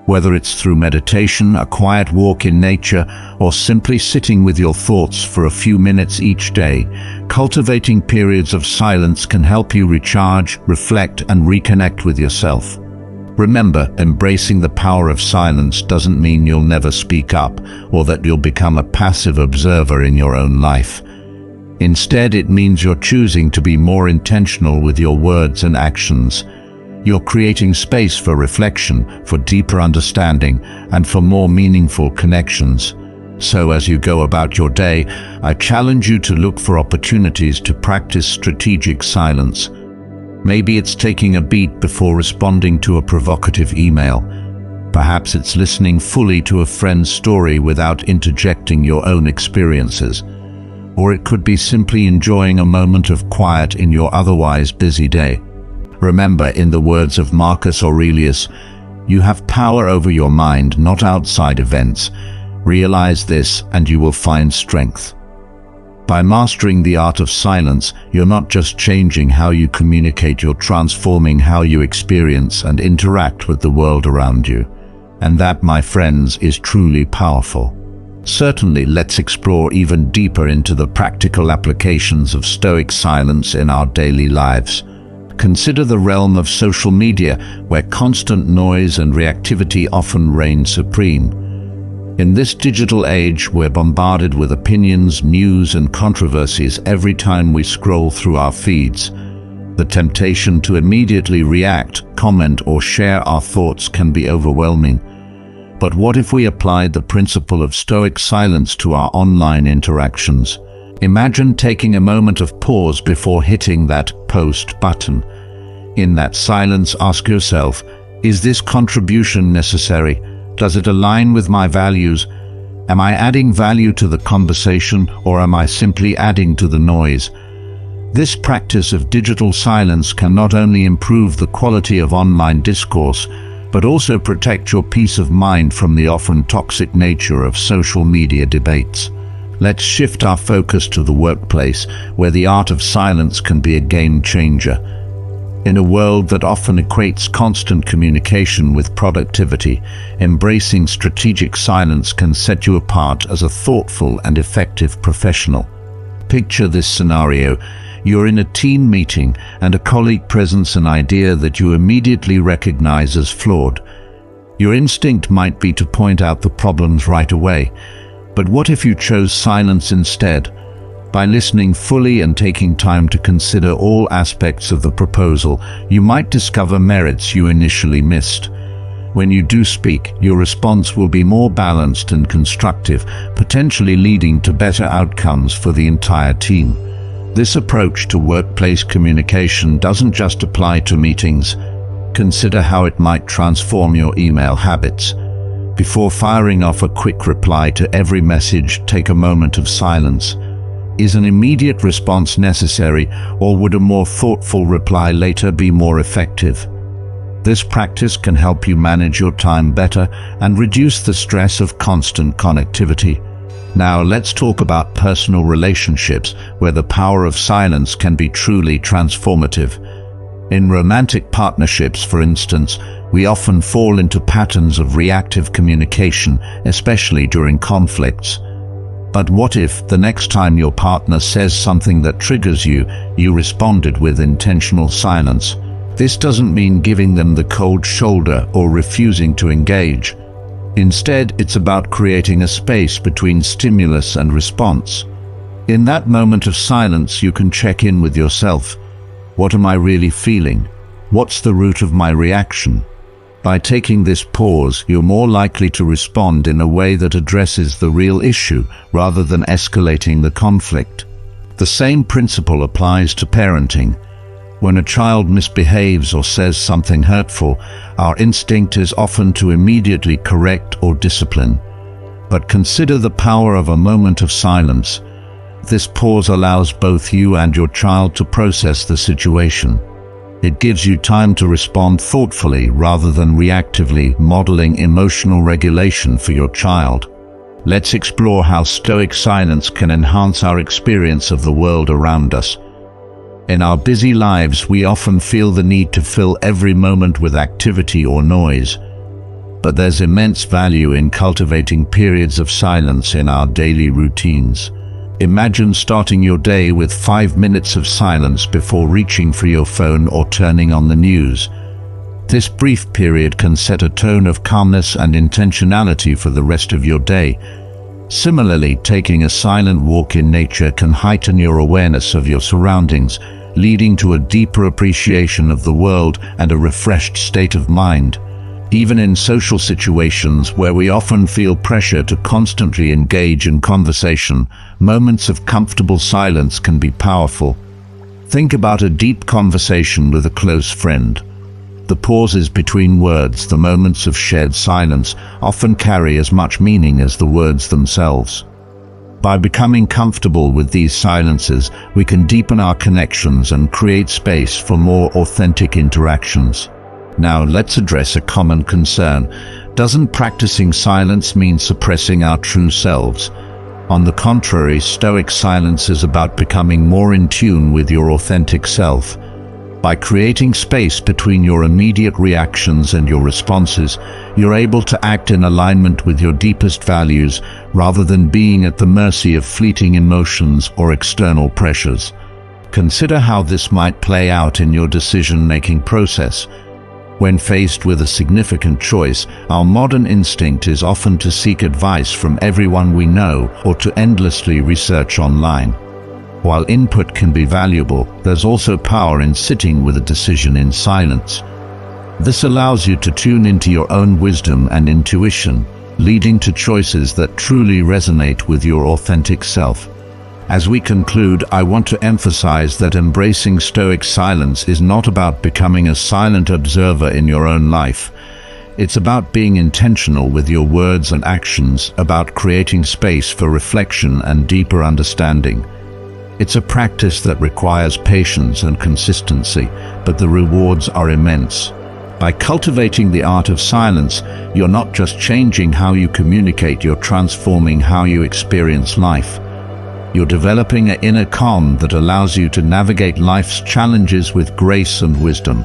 Whether it's through meditation, a quiet walk in nature, or simply sitting with your thoughts for a few minutes each day, cultivating periods of silence can help you recharge, reflect, and reconnect with yourself. Remember, embracing the power of silence doesn't mean you'll never speak up, or that you'll become a passive observer in your own life. Instead, it means you're choosing to be more intentional with your words and actions. You're creating space for reflection, for deeper understanding, and for more meaningful connections. So as you go about your day, I challenge you to look for opportunities to practice strategic silence. Maybe it's taking a beat before responding to a provocative email. Perhaps it's listening fully to a friend's story without interjecting your own experiences. Or it could be simply enjoying a moment of quiet in your otherwise busy day. Remember, in the words of Marcus Aurelius, you have power over your mind, not outside events. Realize this and you will find strength. By mastering the art of silence, you're not just changing how you communicate, you're transforming how you experience and interact with the world around you. And that, my friends, is truly powerful. Certainly, let's explore even deeper into the practical applications of Stoic silence in our daily lives. Consider the realm of social media, where constant noise and reactivity often reign supreme. In this digital age, we're bombarded with opinions, news, and controversies every time we scroll through our feeds. The temptation to immediately react, comment, or share our thoughts can be overwhelming. But what if we applied the principle of Stoic silence to our online interactions? Imagine taking a moment of pause before hitting that post button. In that silence, ask yourself, is this contribution necessary? Does it align with my values? Am I adding value to the conversation, or am I simply adding to the noise? This practice of digital silence can not only improve the quality of online discourse, but also protect your peace of mind from the often toxic nature of social media debates. Let's shift our focus to the workplace, where the art of silence can be a game changer. In a world that often equates constant communication with productivity, embracing strategic silence can set you apart as a thoughtful and effective professional. Picture this scenario. You're in a team meeting and a colleague presents an idea that you immediately recognize as flawed. Your instinct might be to point out the problems right away. But what if you chose silence instead? By listening fully and taking time to consider all aspects of the proposal, you might discover merits you initially missed. When you do speak, your response will be more balanced and constructive, potentially leading to better outcomes for the entire team. This approach to workplace communication doesn't just apply to meetings. Consider how it might transform your email habits. Before firing off a quick reply to every message, take a moment of silence. Is an immediate response necessary, or would a more thoughtful reply later be more effective? This practice can help you manage your time better and reduce the stress of constant connectivity. Now let's talk about personal relationships, where the power of silence can be truly transformative. In romantic partnerships, for instance, we often fall into patterns of reactive communication, especially during conflicts. But what if, the next time your partner says something that triggers you, you responded with intentional silence? This doesn't mean giving them the cold shoulder or refusing to engage. Instead, it's about creating a space between stimulus and response. In that moment of silence, you can check in with yourself. What am I really feeling? What's the root of my reaction? By taking this pause, you're more likely to respond in a way that addresses the real issue rather than escalating the conflict. The same principle applies to parenting. When a child misbehaves or says something hurtful, our instinct is often to immediately correct or discipline. But consider the power of a moment of silence. This pause allows both you and your child to process the situation. It gives you time to respond thoughtfully rather than reactively, modeling emotional regulation for your child. Let's explore how Stoic silence can enhance our experience of the world around us. In our busy lives, we often feel the need to fill every moment with activity or noise. But there's immense value in cultivating periods of silence in our daily routines. Imagine starting your day with 5 minutes of silence before reaching for your phone or turning on the news. This brief period can set a tone of calmness and intentionality for the rest of your day. Similarly, taking a silent walk in nature can heighten your awareness of your surroundings, leading to a deeper appreciation of the world and a refreshed state of mind. Even in social situations where we often feel pressure to constantly engage in conversation, moments of comfortable silence can be powerful. Think about a deep conversation with a close friend. The pauses between words, the moments of shared silence, often carry as much meaning as the words themselves. By becoming comfortable with these silences, we can deepen our connections and create space for more authentic interactions. Now, let's address a common concern. Doesn't practicing silence mean suppressing our true selves? On the contrary, Stoic silence is about becoming more in tune with your authentic self. By creating space between your immediate reactions and your responses, you're able to act in alignment with your deepest values rather than being at the mercy of fleeting emotions or external pressures. Consider how this might play out in your decision-making process. When faced with a significant choice, our modern instinct is often to seek advice from everyone we know or to endlessly research online. While input can be valuable, there's also power in sitting with a decision in silence. This allows you to tune into your own wisdom and intuition, leading to choices that truly resonate with your authentic self. As we conclude, I want to emphasize that embracing Stoic silence is not about becoming a silent observer in your own life. It's about being intentional with your words and actions, about creating space for reflection and deeper understanding. It's a practice that requires patience and consistency, but the rewards are immense. By cultivating the art of silence, you're not just changing how you communicate, you're transforming how you experience life. You're developing an inner calm that allows you to navigate life's challenges with grace and wisdom.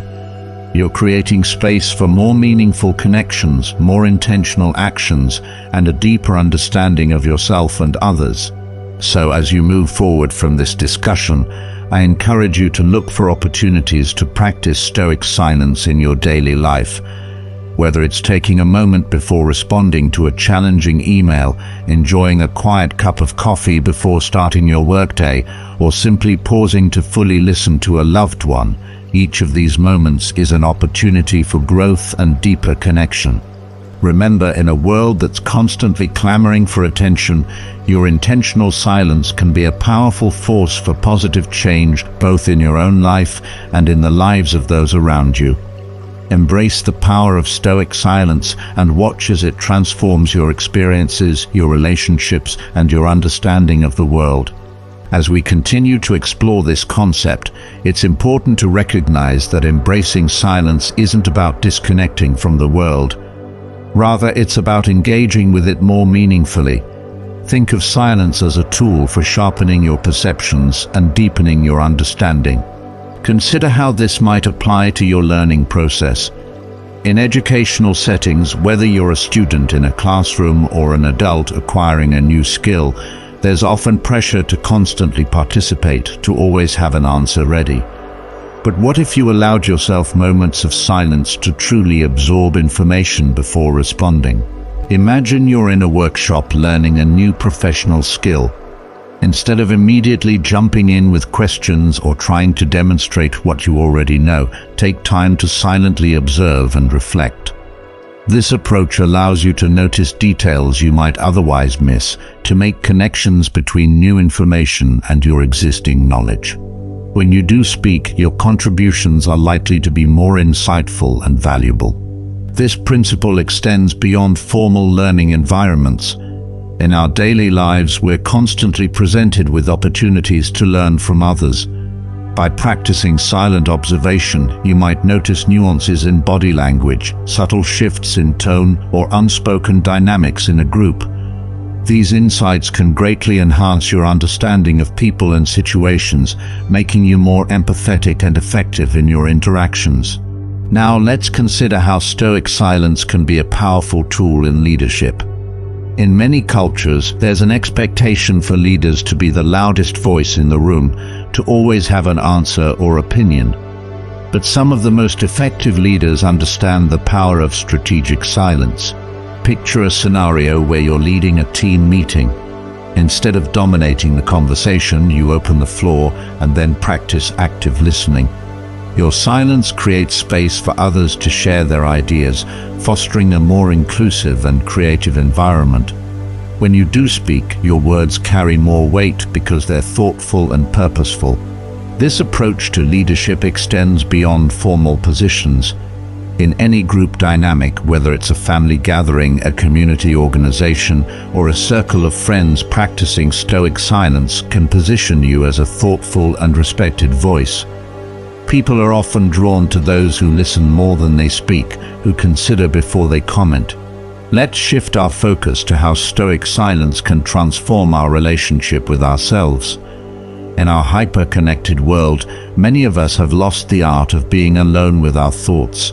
You're creating space for more meaningful connections, more intentional actions, and a deeper understanding of yourself and others. So as you move forward from this discussion, I encourage you to look for opportunities to practice Stoic silence in your daily life. Whether it's taking a moment before responding to a challenging email, enjoying a quiet cup of coffee before starting your workday, or simply pausing to fully listen to a loved one, each of these moments is an opportunity for growth and deeper connection. Remember, in a world that's constantly clamoring for attention, your intentional silence can be a powerful force for positive change, both in your own life and in the lives of those around you. Embrace the power of Stoic silence and watch as it transforms your experiences, your relationships, and your understanding of the world. As we continue to explore this concept, it's important to recognize that embracing silence isn't about disconnecting from the world. Rather, it's about engaging with it more meaningfully. Think of silence as a tool for sharpening your perceptions and deepening your understanding. Consider how this might apply to your learning process. In educational settings, whether you're a student in a classroom or an adult acquiring a new skill, there's often pressure to constantly participate, to always have an answer ready. But what if you allowed yourself moments of silence to truly absorb information before responding? Imagine you're in a workshop learning a new professional skill. Instead of immediately jumping in with questions or trying to demonstrate what you already know, take time to silently observe and reflect. This approach allows you to notice details you might otherwise miss, to make connections between new information and your existing knowledge. When you do speak, your contributions are likely to be more insightful and valuable. This principle extends beyond formal learning environments. In our daily lives, we're constantly presented with opportunities to learn from others. By practicing silent observation, you might notice nuances in body language, subtle shifts in tone, or unspoken dynamics in a group. These insights can greatly enhance your understanding of people and situations, making you more empathetic and effective in your interactions. Now let's consider how Stoic silence can be a powerful tool in leadership. In many cultures, there's an expectation for leaders to be the loudest voice in the room, to always have an answer or opinion. But some of the most effective leaders understand the power of strategic silence. Picture a scenario where you're leading a team meeting. Instead of dominating the conversation, you open the floor and then practice active listening. Your silence creates space for others to share their ideas, fostering a more inclusive and creative environment. When you do speak, your words carry more weight because they're thoughtful and purposeful. This approach to leadership extends beyond formal positions. In any group dynamic, whether it's a family gathering, a community organization, or a circle of friends, practicing Stoic silence can position you as a thoughtful and respected voice. People are often drawn to those who listen more than they speak, who consider before they comment. Let's shift our focus to how Stoic silence can transform our relationship with ourselves. In our hyper-connected world, many of us have lost the art of being alone with our thoughts.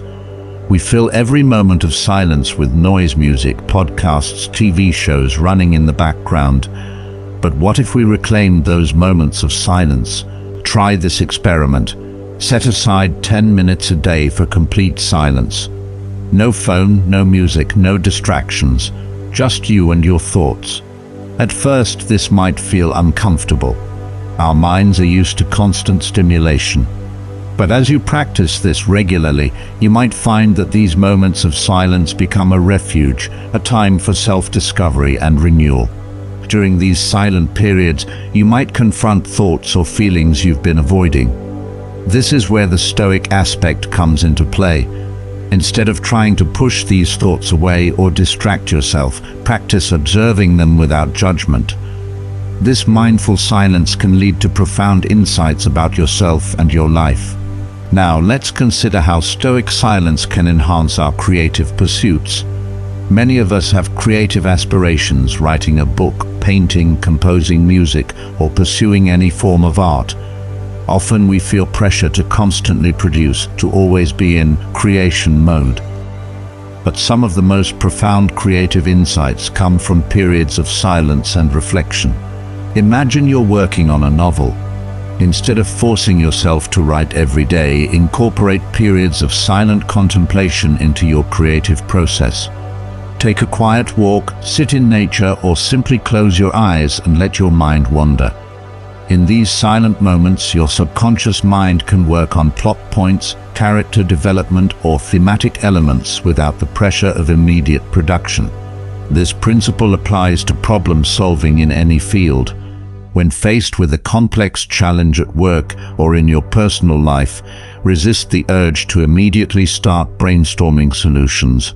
We fill every moment of silence with noise music, podcasts, TV shows running in the background. But what if we reclaimed those moments of silence? Try this experiment. Set aside 10 minutes a day for complete silence. No phone, no music, no distractions, just you and your thoughts. At first, this might feel uncomfortable. Our minds are used to constant stimulation. But as you practice this regularly, you might find that these moments of silence become a refuge, a time for self-discovery and renewal. During these silent periods, you might confront thoughts or feelings you've been avoiding. This is where the Stoic aspect comes into play. Instead of trying to push these thoughts away or distract yourself, practice observing them without judgment. This mindful silence can lead to profound insights about yourself and your life. Now, let's consider how Stoic silence can enhance our creative pursuits. Many of us have creative aspirations, writing a book, painting, composing music, or pursuing any form of art. Often we feel pressure to constantly produce, to always be in creation mode. But some of the most profound creative insights come from periods of silence and reflection. Imagine you're working on a novel. Instead of forcing yourself to write every day, incorporate periods of silent contemplation into your creative process. Take a quiet walk, sit in nature, or simply close your eyes and let your mind wander. In these silent moments, your subconscious mind can work on plot points, character development, or thematic elements without the pressure of immediate production. This principle applies to problem solving in any field. When faced with a complex challenge at work or in your personal life, resist the urge to immediately start brainstorming solutions.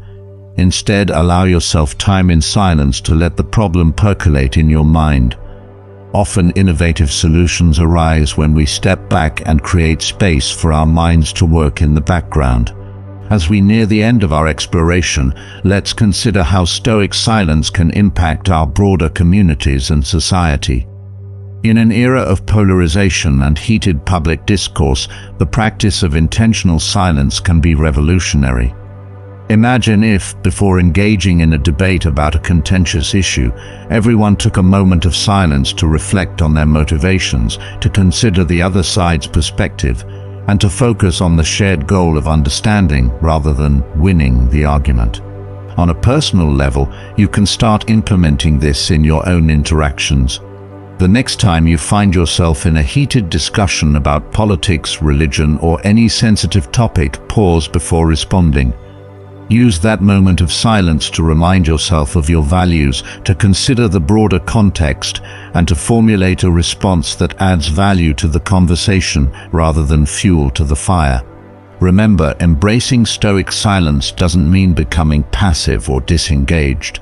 Instead, allow yourself time in silence to let the problem percolate in your mind. Often innovative solutions arise when we step back and create space for our minds to work in the background. As we near the end of our exploration, let's consider how Stoic silence can impact our broader communities and society. In an era of polarization and heated public discourse, the practice of intentional silence can be revolutionary. Imagine if, before engaging in a debate about a contentious issue, everyone took a moment of silence to reflect on their motivations, to consider the other side's perspective, and to focus on the shared goal of understanding rather than winning the argument. On a personal level, you can start implementing this in your own interactions. The next time you find yourself in a heated discussion about politics, religion, or any sensitive topic, pause before responding. Use that moment of silence to remind yourself of your values, to consider the broader context, and to formulate a response that adds value to the conversation rather than fuel to the fire. Remember, embracing Stoic silence doesn't mean becoming passive or disengaged.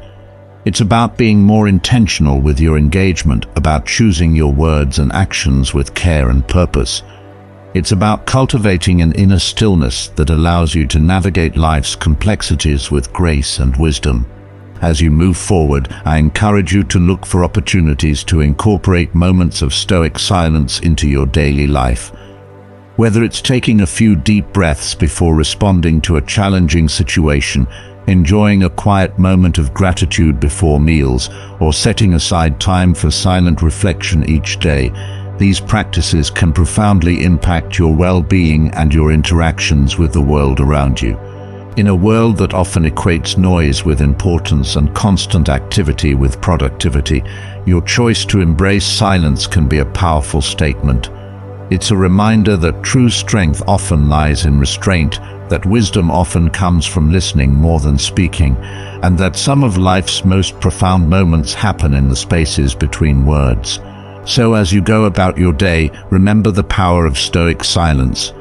It's about being more intentional with your engagement, about choosing your words and actions with care and purpose. It's about cultivating an inner stillness that allows you to navigate life's complexities with grace and wisdom. As you move forward, I encourage you to look for opportunities to incorporate moments of Stoic silence into your daily life. Whether it's taking a few deep breaths before responding to a challenging situation, enjoying a quiet moment of gratitude before meals, or setting aside time for silent reflection each day, these practices can profoundly impact your well-being and your interactions with the world around you. In a world that often equates noise with importance and constant activity with productivity, your choice to embrace silence can be a powerful statement. It's a reminder that true strength often lies in restraint, that wisdom often comes from listening more than speaking, and that some of life's most profound moments happen in the spaces between words. So as you go about your day, remember the power of Stoic silence.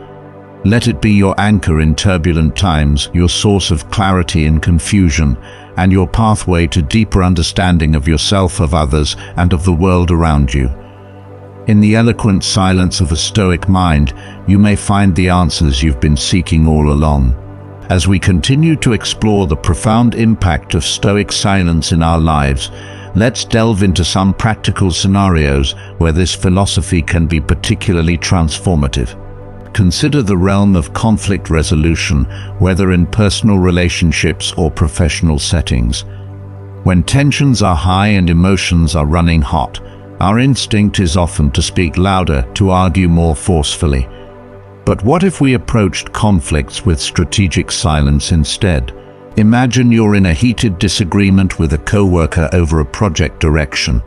Let it be your anchor in turbulent times, your source of clarity in confusion, and your pathway to deeper understanding of yourself, of others, and of the world around you. In the eloquent silence of a Stoic mind, you may find the answers you've been seeking all along. As we continue to explore the profound impact of Stoic silence in our lives, let's delve into some practical scenarios where this philosophy can be particularly transformative. Consider the realm of conflict resolution, whether in personal relationships or professional settings. When tensions are high and emotions are running hot, our instinct is often to speak louder, to argue more forcefully. But what if we approached conflicts with strategic silence instead? Imagine you're in a heated disagreement with a coworker over a project direction.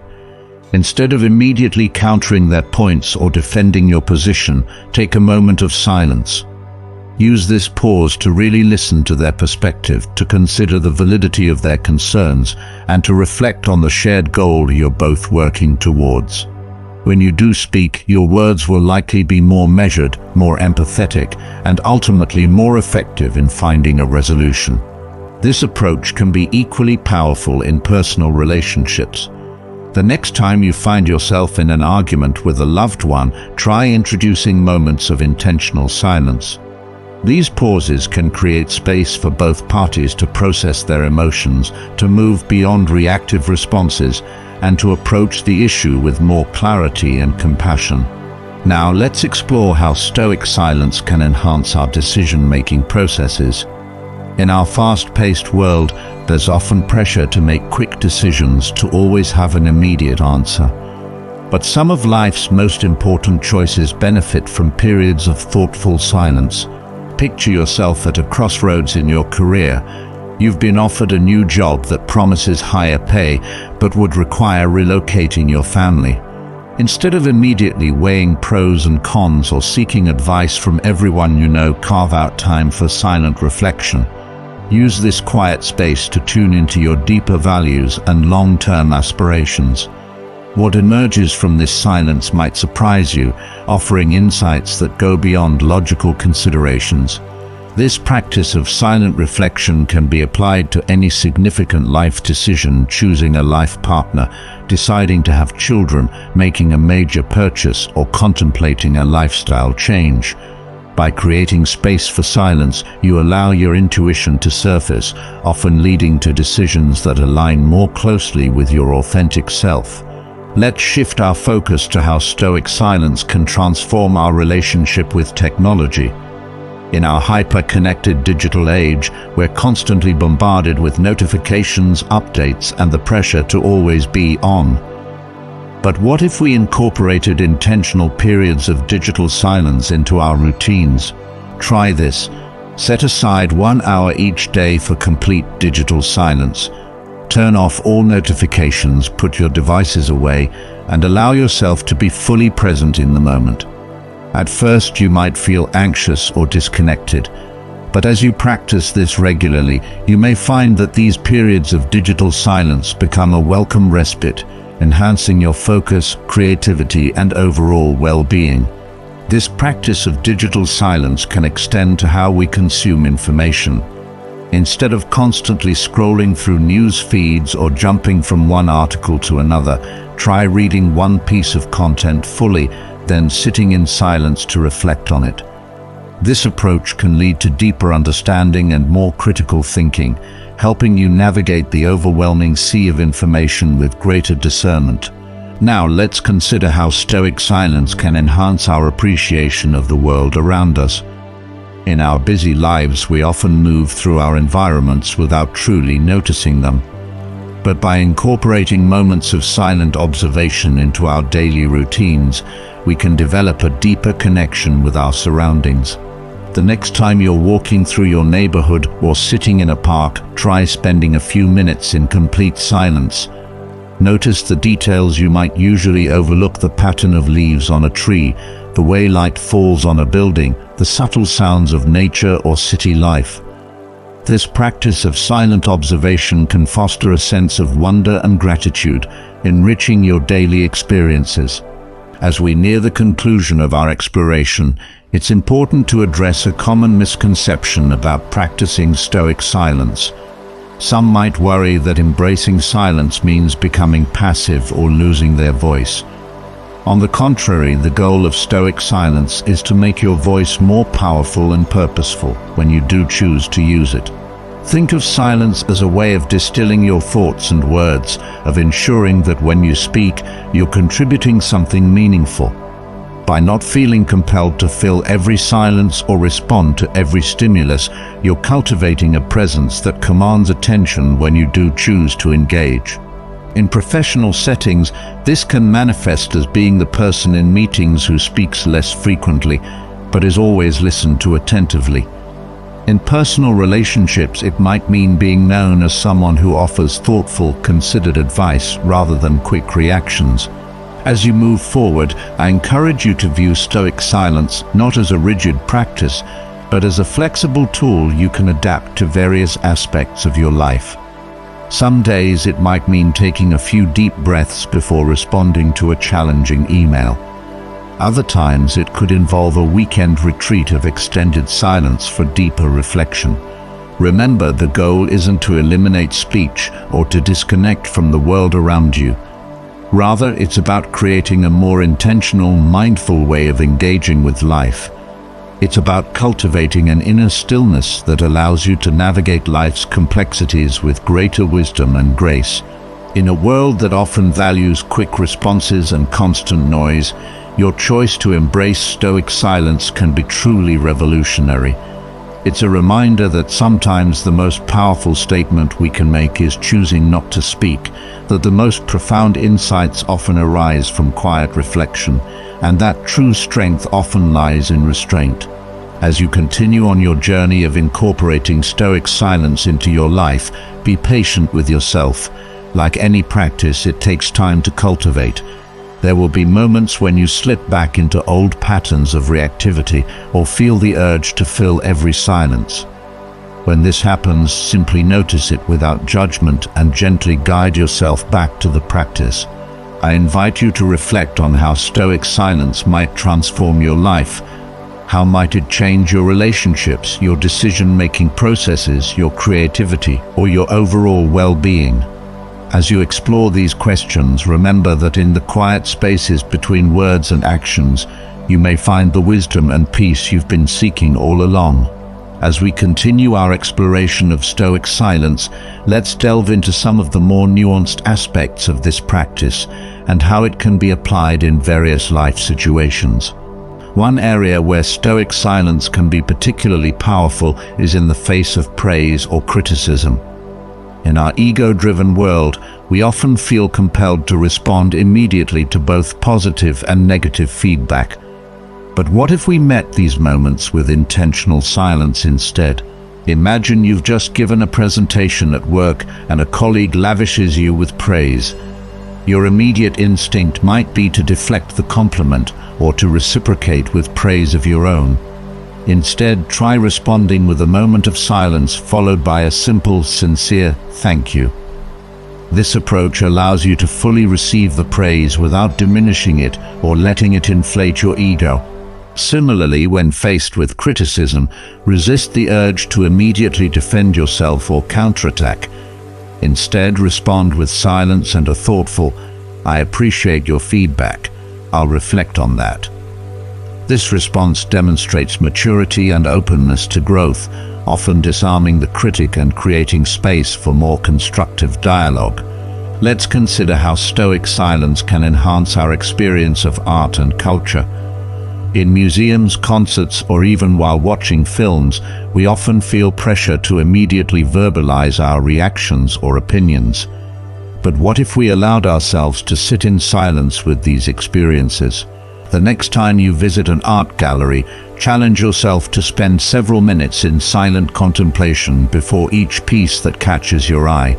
Instead of immediately countering their points or defending your position, take a moment of silence. Use this pause to really listen to their perspective, to consider the validity of their concerns, and to reflect on the shared goal you're both working towards. When you do speak, your words will likely be more measured, more empathetic, and ultimately more effective in finding a resolution. This approach can be equally powerful in personal relationships. The next time you find yourself in an argument with a loved one, try introducing moments of intentional silence. These pauses can create space for both parties to process their emotions, to move beyond reactive responses, and to approach the issue with more clarity and compassion. Now let's explore how Stoic silence can enhance our decision-making processes. In our fast-paced world, there's often pressure to make quick decisions, to always have an immediate answer. But some of life's most important choices benefit from periods of thoughtful silence. Picture yourself at a crossroads in your career. You've been offered a new job that promises higher pay, but would require relocating your family. Instead of immediately weighing pros and cons or seeking advice from everyone you know, carve out time for silent reflection. Use this quiet space to tune into your deeper values and long-term aspirations. What emerges from this silence might surprise you, offering insights that go beyond logical considerations. This practice of silent reflection can be applied to any significant life decision: choosing a life partner, deciding to have children, making a major purchase, or contemplating a lifestyle change. By creating space for silence, you allow your intuition to surface, often leading to decisions that align more closely with your authentic self. Let's shift our focus to how Stoic silence can transform our relationship with technology. In our hyper-connected digital age, we're constantly bombarded with notifications, updates, and the pressure to always be on. But what if we incorporated intentional periods of digital silence into our routines? Try this. Set aside 1 hour each day for complete digital silence. Turn off all notifications, put your devices away, and allow yourself to be fully present in the moment. At first, you might feel anxious or disconnected, but as you practice this regularly, you may find that these periods of digital silence become a welcome respite, enhancing your focus, creativity, and overall well-being. This practice of digital silence can extend to how we consume information. Instead of constantly scrolling through news feeds or jumping from one article to another, try reading one piece of content fully, then sitting in silence to reflect on it. This approach can lead to deeper understanding and more critical thinking, helping you navigate the overwhelming sea of information with greater discernment. Now let's consider how Stoic silence can enhance our appreciation of the world around us. In our busy lives, we often move through our environments without truly noticing them. But by incorporating moments of silent observation into our daily routines, we can develop a deeper connection with our surroundings. The next time you're walking through your neighborhood or sitting in a park, try spending a few minutes in complete silence. Notice the details you might usually overlook: the pattern of leaves on a tree, the way light falls on a building, the subtle sounds of nature or city life. This practice of silent observation can foster a sense of wonder and gratitude, enriching your daily experiences. As we near the conclusion of our exploration, it's important to address a common misconception about practicing Stoic silence. Some might worry that embracing silence means becoming passive or losing their voice. On the contrary, the goal of Stoic silence is to make your voice more powerful and purposeful when you do choose to use it. Think of silence as a way of distilling your thoughts and words, of ensuring that when you speak, you're contributing something meaningful. By not feeling compelled to fill every silence or respond to every stimulus, you're cultivating a presence that commands attention when you do choose to engage. In professional settings, this can manifest as being the person in meetings who speaks less frequently, but is always listened to attentively. In personal relationships, it might mean being known as someone who offers thoughtful, considered advice rather than quick reactions. As you move forward, I encourage you to view Stoic silence not as a rigid practice, but as a flexible tool you can adapt to various aspects of your life. Some days it might mean taking a few deep breaths before responding to a challenging email. Other times it could involve a weekend retreat of extended silence for deeper reflection. Remember, the goal isn't to eliminate speech or to disconnect from the world around you. Rather, it's about creating a more intentional, mindful way of engaging with life. It's about cultivating an inner stillness that allows you to navigate life's complexities with greater wisdom and grace. In a world that often values quick responses and constant noise, your choice to embrace Stoic silence can be truly revolutionary. It's a reminder that sometimes the most powerful statement we can make is choosing not to speak, that the most profound insights often arise from quiet reflection, and that true strength often lies in restraint. As you continue on your journey of incorporating Stoic silence into your life, be patient with yourself. Like any practice, it takes time to cultivate. There will be moments when you slip back into old patterns of reactivity or feel the urge to fill every silence. When this happens, simply notice it without judgment and gently guide yourself back to the practice. I invite you to reflect on how Stoic silence might transform your life. How might it change your relationships, your decision-making processes, your creativity, or your overall well-being? As you explore these questions, remember that in the quiet spaces between words and actions, you may find the wisdom and peace you've been seeking all along. As we continue our exploration of Stoic silence, let's delve into some of the more nuanced aspects of this practice and how it can be applied in various life situations. One area where Stoic silence can be particularly powerful is in the face of praise or criticism. In our ego-driven world, we often feel compelled to respond immediately to both positive and negative feedback. But what if we met these moments with intentional silence instead? Imagine you've just given a presentation at work and a colleague lavishes you with praise. Your immediate instinct might be to deflect the compliment or to reciprocate with praise of your own. Instead, try responding with a moment of silence followed by a simple, sincere thank you. This approach allows you to fully receive the praise without diminishing it or letting it inflate your ego. Similarly, when faced with criticism, resist the urge to immediately defend yourself or counterattack. Instead, respond with silence and a thoughtful, "I appreciate your feedback. I'll reflect on that." This response demonstrates maturity and openness to growth, often disarming the critic and creating space for more constructive dialogue. Let's consider how Stoic silence can enhance our experience of art and culture. In museums, concerts, or even while watching films, we often feel pressure to immediately verbalize our reactions or opinions. But what if we allowed ourselves to sit in silence with these experiences? The next time you visit an art gallery, challenge yourself to spend several minutes in silent contemplation before each piece that catches your eye.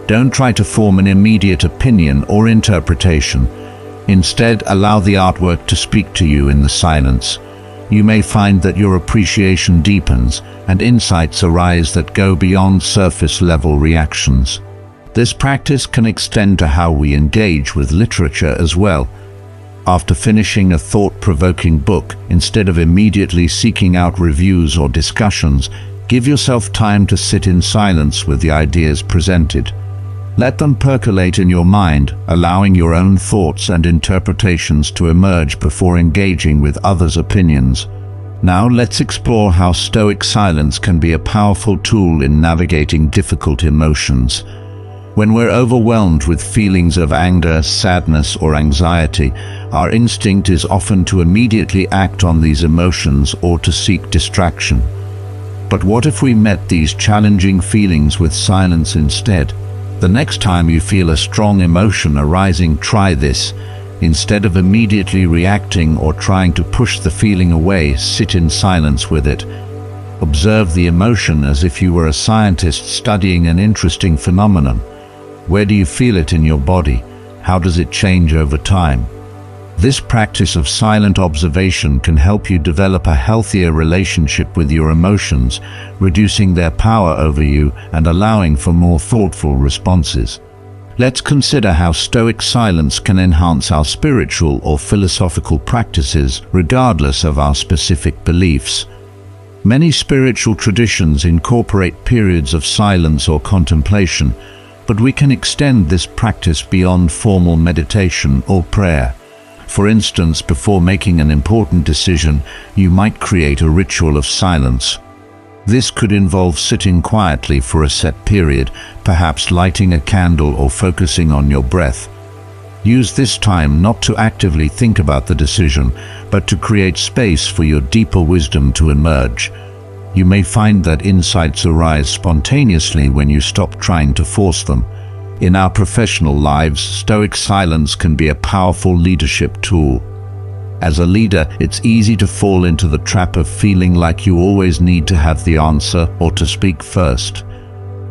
Don't try to form an immediate opinion or interpretation. Instead, allow the artwork to speak to you in the silence. You may find that your appreciation deepens and insights arise that go beyond surface-level reactions. This practice can extend to how we engage with literature as well. After finishing a thought-provoking book, instead of immediately seeking out reviews or discussions, give yourself time to sit in silence with the ideas presented. Let them percolate in your mind, allowing your own thoughts and interpretations to emerge before engaging with others' opinions. Now let's explore how Stoic silence can be a powerful tool in navigating difficult emotions. When we're overwhelmed with feelings of anger, sadness, or anxiety, our instinct is often to immediately act on these emotions or to seek distraction. But what if we met these challenging feelings with silence instead? The next time you feel a strong emotion arising, try this. Instead of immediately reacting or trying to push the feeling away, sit in silence with it. Observe the emotion as if you were a scientist studying an interesting phenomenon. Where do you feel it in your body? How does it change over time? This practice of silent observation can help you develop a healthier relationship with your emotions, reducing their power over you and allowing for more thoughtful responses. Let's consider how Stoic silence can enhance our spiritual or philosophical practices, regardless of our specific beliefs. Many spiritual traditions incorporate periods of silence or contemplation, but we can extend this practice beyond formal meditation or prayer. For instance, before making an important decision, you might create a ritual of silence. This could involve sitting quietly for a set period, perhaps lighting a candle or focusing on your breath. Use this time not to actively think about the decision, but to create space for your deeper wisdom to emerge. You may find that insights arise spontaneously when you stop trying to force them. In our professional lives, Stoic silence can be a powerful leadership tool. As a leader, it's easy to fall into the trap of feeling like you always need to have the answer or to speak first.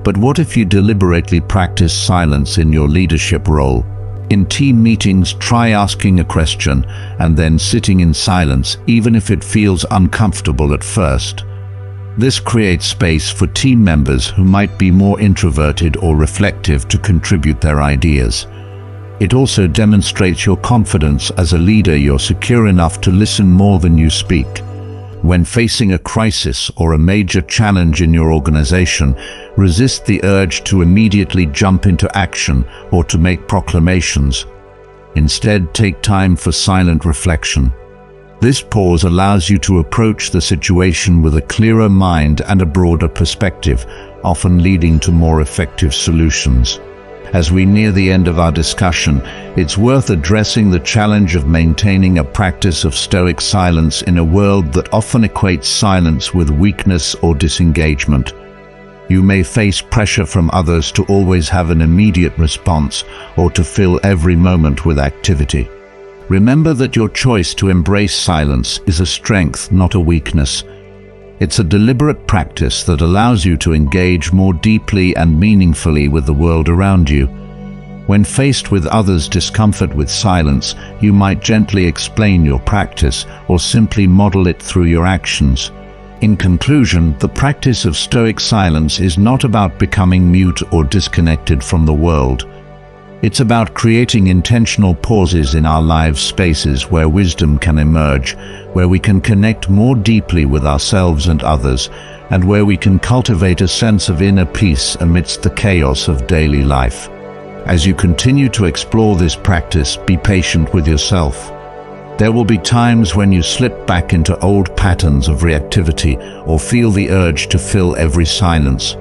But what if you deliberately practice silence in your leadership role? In team meetings, try asking a question and then sitting in silence, even if it feels uncomfortable at first. This creates space for team members who might be more introverted or reflective to contribute their ideas. It also demonstrates your confidence as a leader. You're secure enough to listen more than you speak. When facing a crisis or a major challenge in your organization, resist the urge to immediately jump into action or to make proclamations. Instead, take time for silent reflection. This pause allows you to approach the situation with a clearer mind and a broader perspective, often leading to more effective solutions. As we near the end of our discussion, it's worth addressing the challenge of maintaining a practice of Stoic silence in a world that often equates silence with weakness or disengagement. You may face pressure from others to always have an immediate response or to fill every moment with activity. Remember that your choice to embrace silence is a strength, not a weakness. It's a deliberate practice that allows you to engage more deeply and meaningfully with the world around you. When faced with others' discomfort with silence, you might gently explain your practice or simply model it through your actions. In conclusion, the practice of Stoic silence is not about becoming mute or disconnected from the world. It's about creating intentional pauses in our lives, spaces where wisdom can emerge, where we can connect more deeply with ourselves and others, and where we can cultivate a sense of inner peace amidst the chaos of daily life. As you continue to explore this practice, be patient with yourself. There will be times when you slip back into old patterns of reactivity or feel the urge to fill every silence.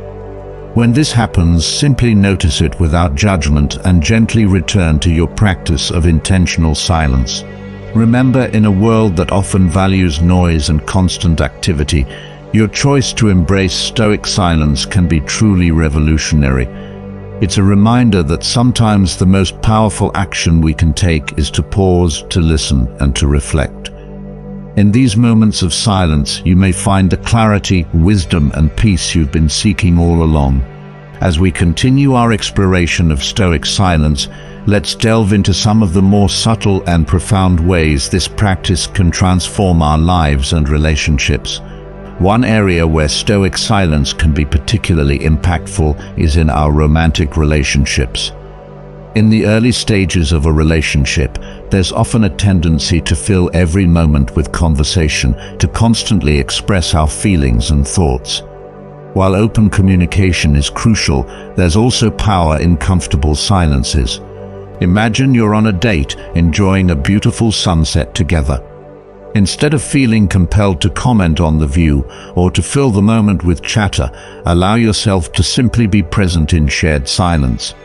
When this happens, simply notice it without judgment and gently return to your practice of intentional silence. Remember, in a world that often values noise and constant activity, your choice to embrace Stoic silence can be truly revolutionary. It's a reminder that sometimes the most powerful action we can take is to pause, to listen, and to reflect. In these moments of silence, you may find the clarity, wisdom, and peace you've been seeking all along. As we continue our exploration of Stoic silence, let's delve into some of the more subtle and profound ways this practice can transform our lives and relationships. One area where Stoic silence can be particularly impactful is in our romantic relationships. In the early stages of a relationship, there's often a tendency to fill every moment with conversation, to constantly express our feelings and thoughts. While open communication is crucial, there's also power in comfortable silences. Imagine you're on a date, enjoying a beautiful sunset together. Instead of feeling compelled to comment on the view or to fill the moment with chatter, allow yourself to simply be present in shared silence.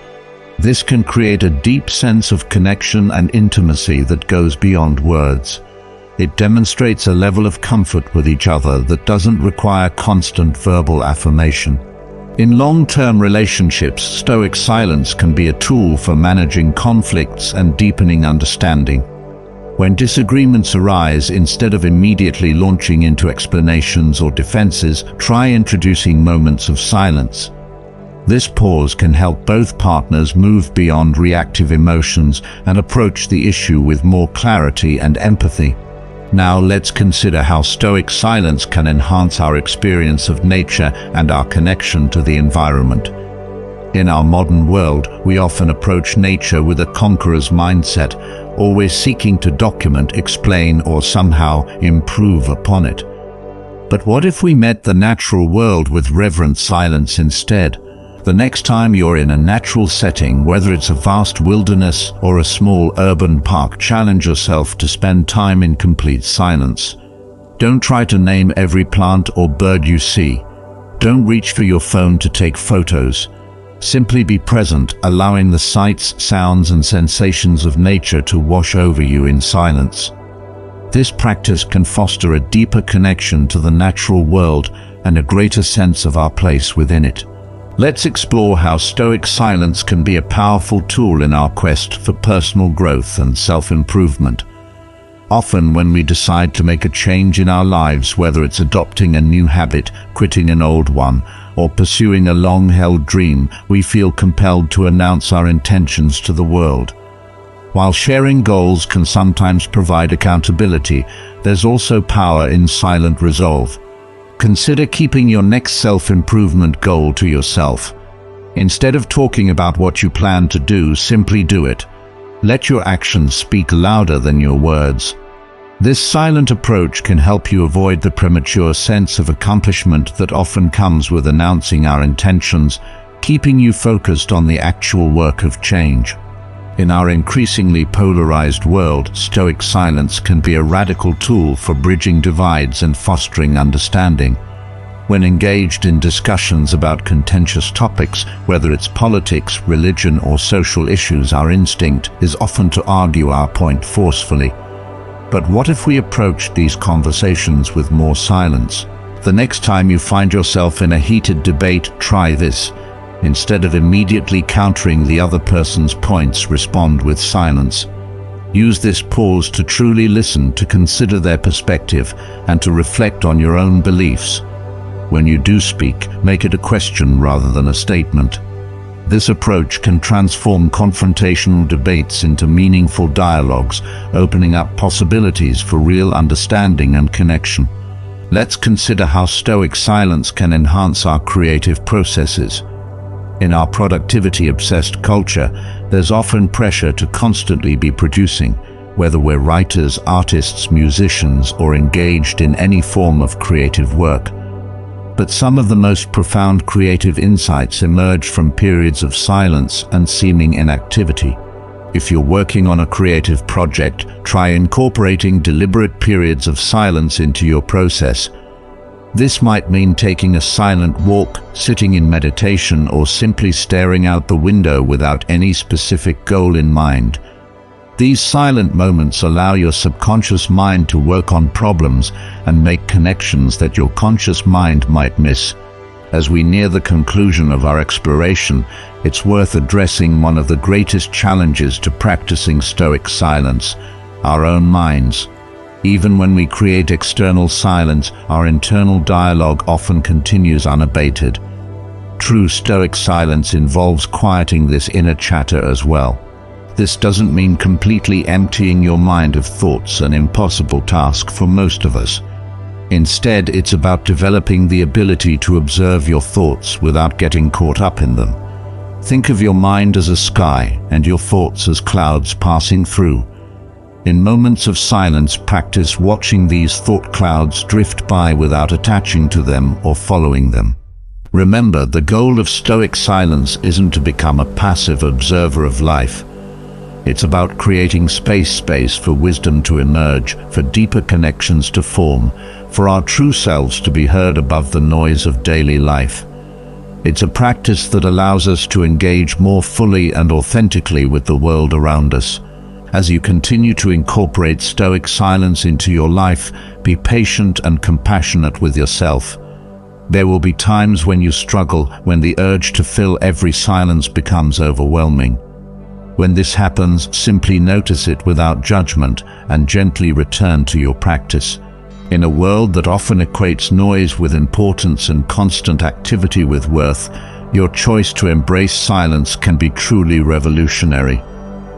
This can create a deep sense of connection and intimacy that goes beyond words. It demonstrates a level of comfort with each other that doesn't require constant verbal affirmation. In long-term relationships, Stoic silence can be a tool for managing conflicts and deepening understanding. When disagreements arise, instead of immediately launching into explanations or defenses, try introducing moments of silence. This pause can help both partners move beyond reactive emotions and approach the issue with more clarity and empathy. Now let's consider how Stoic silence can enhance our experience of nature and our connection to the environment. In our modern world, we often approach nature with a conqueror's mindset, always seeking to document, explain, or somehow improve upon it. But what if we met the natural world with reverent silence instead? The next time you're in a natural setting, whether it's a vast wilderness or a small urban park, challenge yourself to spend time in complete silence. Don't try to name every plant or bird you see. Don't reach for your phone to take photos. Simply be present, allowing the sights, sounds, and sensations of nature to wash over you in silence. This practice can foster a deeper connection to the natural world and a greater sense of our place within it. Let's explore how Stoic silence can be a powerful tool in our quest for personal growth and self-improvement. Often when we decide to make a change in our lives, whether it's adopting a new habit, quitting an old one, or pursuing a long-held dream, we feel compelled to announce our intentions to the world. While sharing goals can sometimes provide accountability, there's also power in silent resolve. Consider keeping your next self-improvement goal to yourself. Instead of talking about what you plan to do, simply do it. Let your actions speak louder than your words. This silent approach can help you avoid the premature sense of accomplishment that often comes with announcing our intentions, keeping you focused on the actual work of change. In our increasingly polarized world, Stoic silence can be a radical tool for bridging divides and fostering understanding. When engaged in discussions about contentious topics, whether it's politics, religion, or social issues, our instinct is often to argue our point forcefully. But what if we approached these conversations with more silence? The next time you find yourself in a heated debate, try this. Instead of immediately countering the other person's points, respond with silence. Use this pause to truly listen, to consider their perspective, and to reflect on your own beliefs. When you do speak, make it a question rather than a statement. This approach can transform confrontational debates into meaningful dialogues, opening up possibilities for real understanding and connection. Let's consider how Stoic silence can enhance our creative processes. In our productivity-obsessed culture, there's often pressure to constantly be producing, whether we're writers, artists, musicians, or engaged in any form of creative work. But some of the most profound creative insights emerge from periods of silence and seeming inactivity. If you're working on a creative project, try incorporating deliberate periods of silence into your process. This might mean taking a silent walk, sitting in meditation, or simply staring out the window without any specific goal in mind. These silent moments allow your subconscious mind to work on problems and make connections that your conscious mind might miss. As we near the conclusion of our exploration, it's worth addressing one of the greatest challenges to practicing Stoic silence: our own minds. Even when we create external silence, our internal dialogue often continues unabated. True Stoic silence involves quieting this inner chatter as well. This doesn't mean completely emptying your mind of thoughts, an impossible task for most of us. Instead, it's about developing the ability to observe your thoughts without getting caught up in them. Think of your mind as a sky and your thoughts as clouds passing through. In moments of silence, practice watching these thought clouds drift by without attaching to them or following them. Remember, the goal of Stoic silence isn't to become a passive observer of life. It's about creating space for wisdom to emerge, for deeper connections to form, for our true selves to be heard above the noise of daily life. It's a practice that allows us to engage more fully and authentically with the world around us. As you continue to incorporate Stoic silence into your life, be patient and compassionate with yourself. There will be times when you struggle, when the urge to fill every silence becomes overwhelming. When this happens, simply notice it without judgment and gently return to your practice. In a world that often equates noise with importance and constant activity with worth, your choice to embrace silence can be truly revolutionary.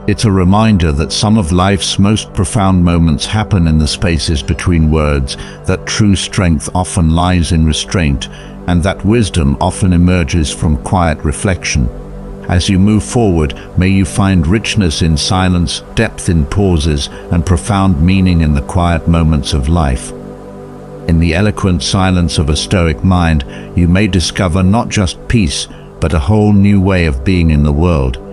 It's a reminder that some of life's most profound moments happen in the spaces between words, that true strength often lies in restraint, and that wisdom often emerges from quiet reflection. As you move forward, may you find richness in silence, depth in pauses, and profound meaning in the quiet moments of life. In the eloquent silence of a Stoic mind, you may discover not just peace, but a whole new way of being in the world.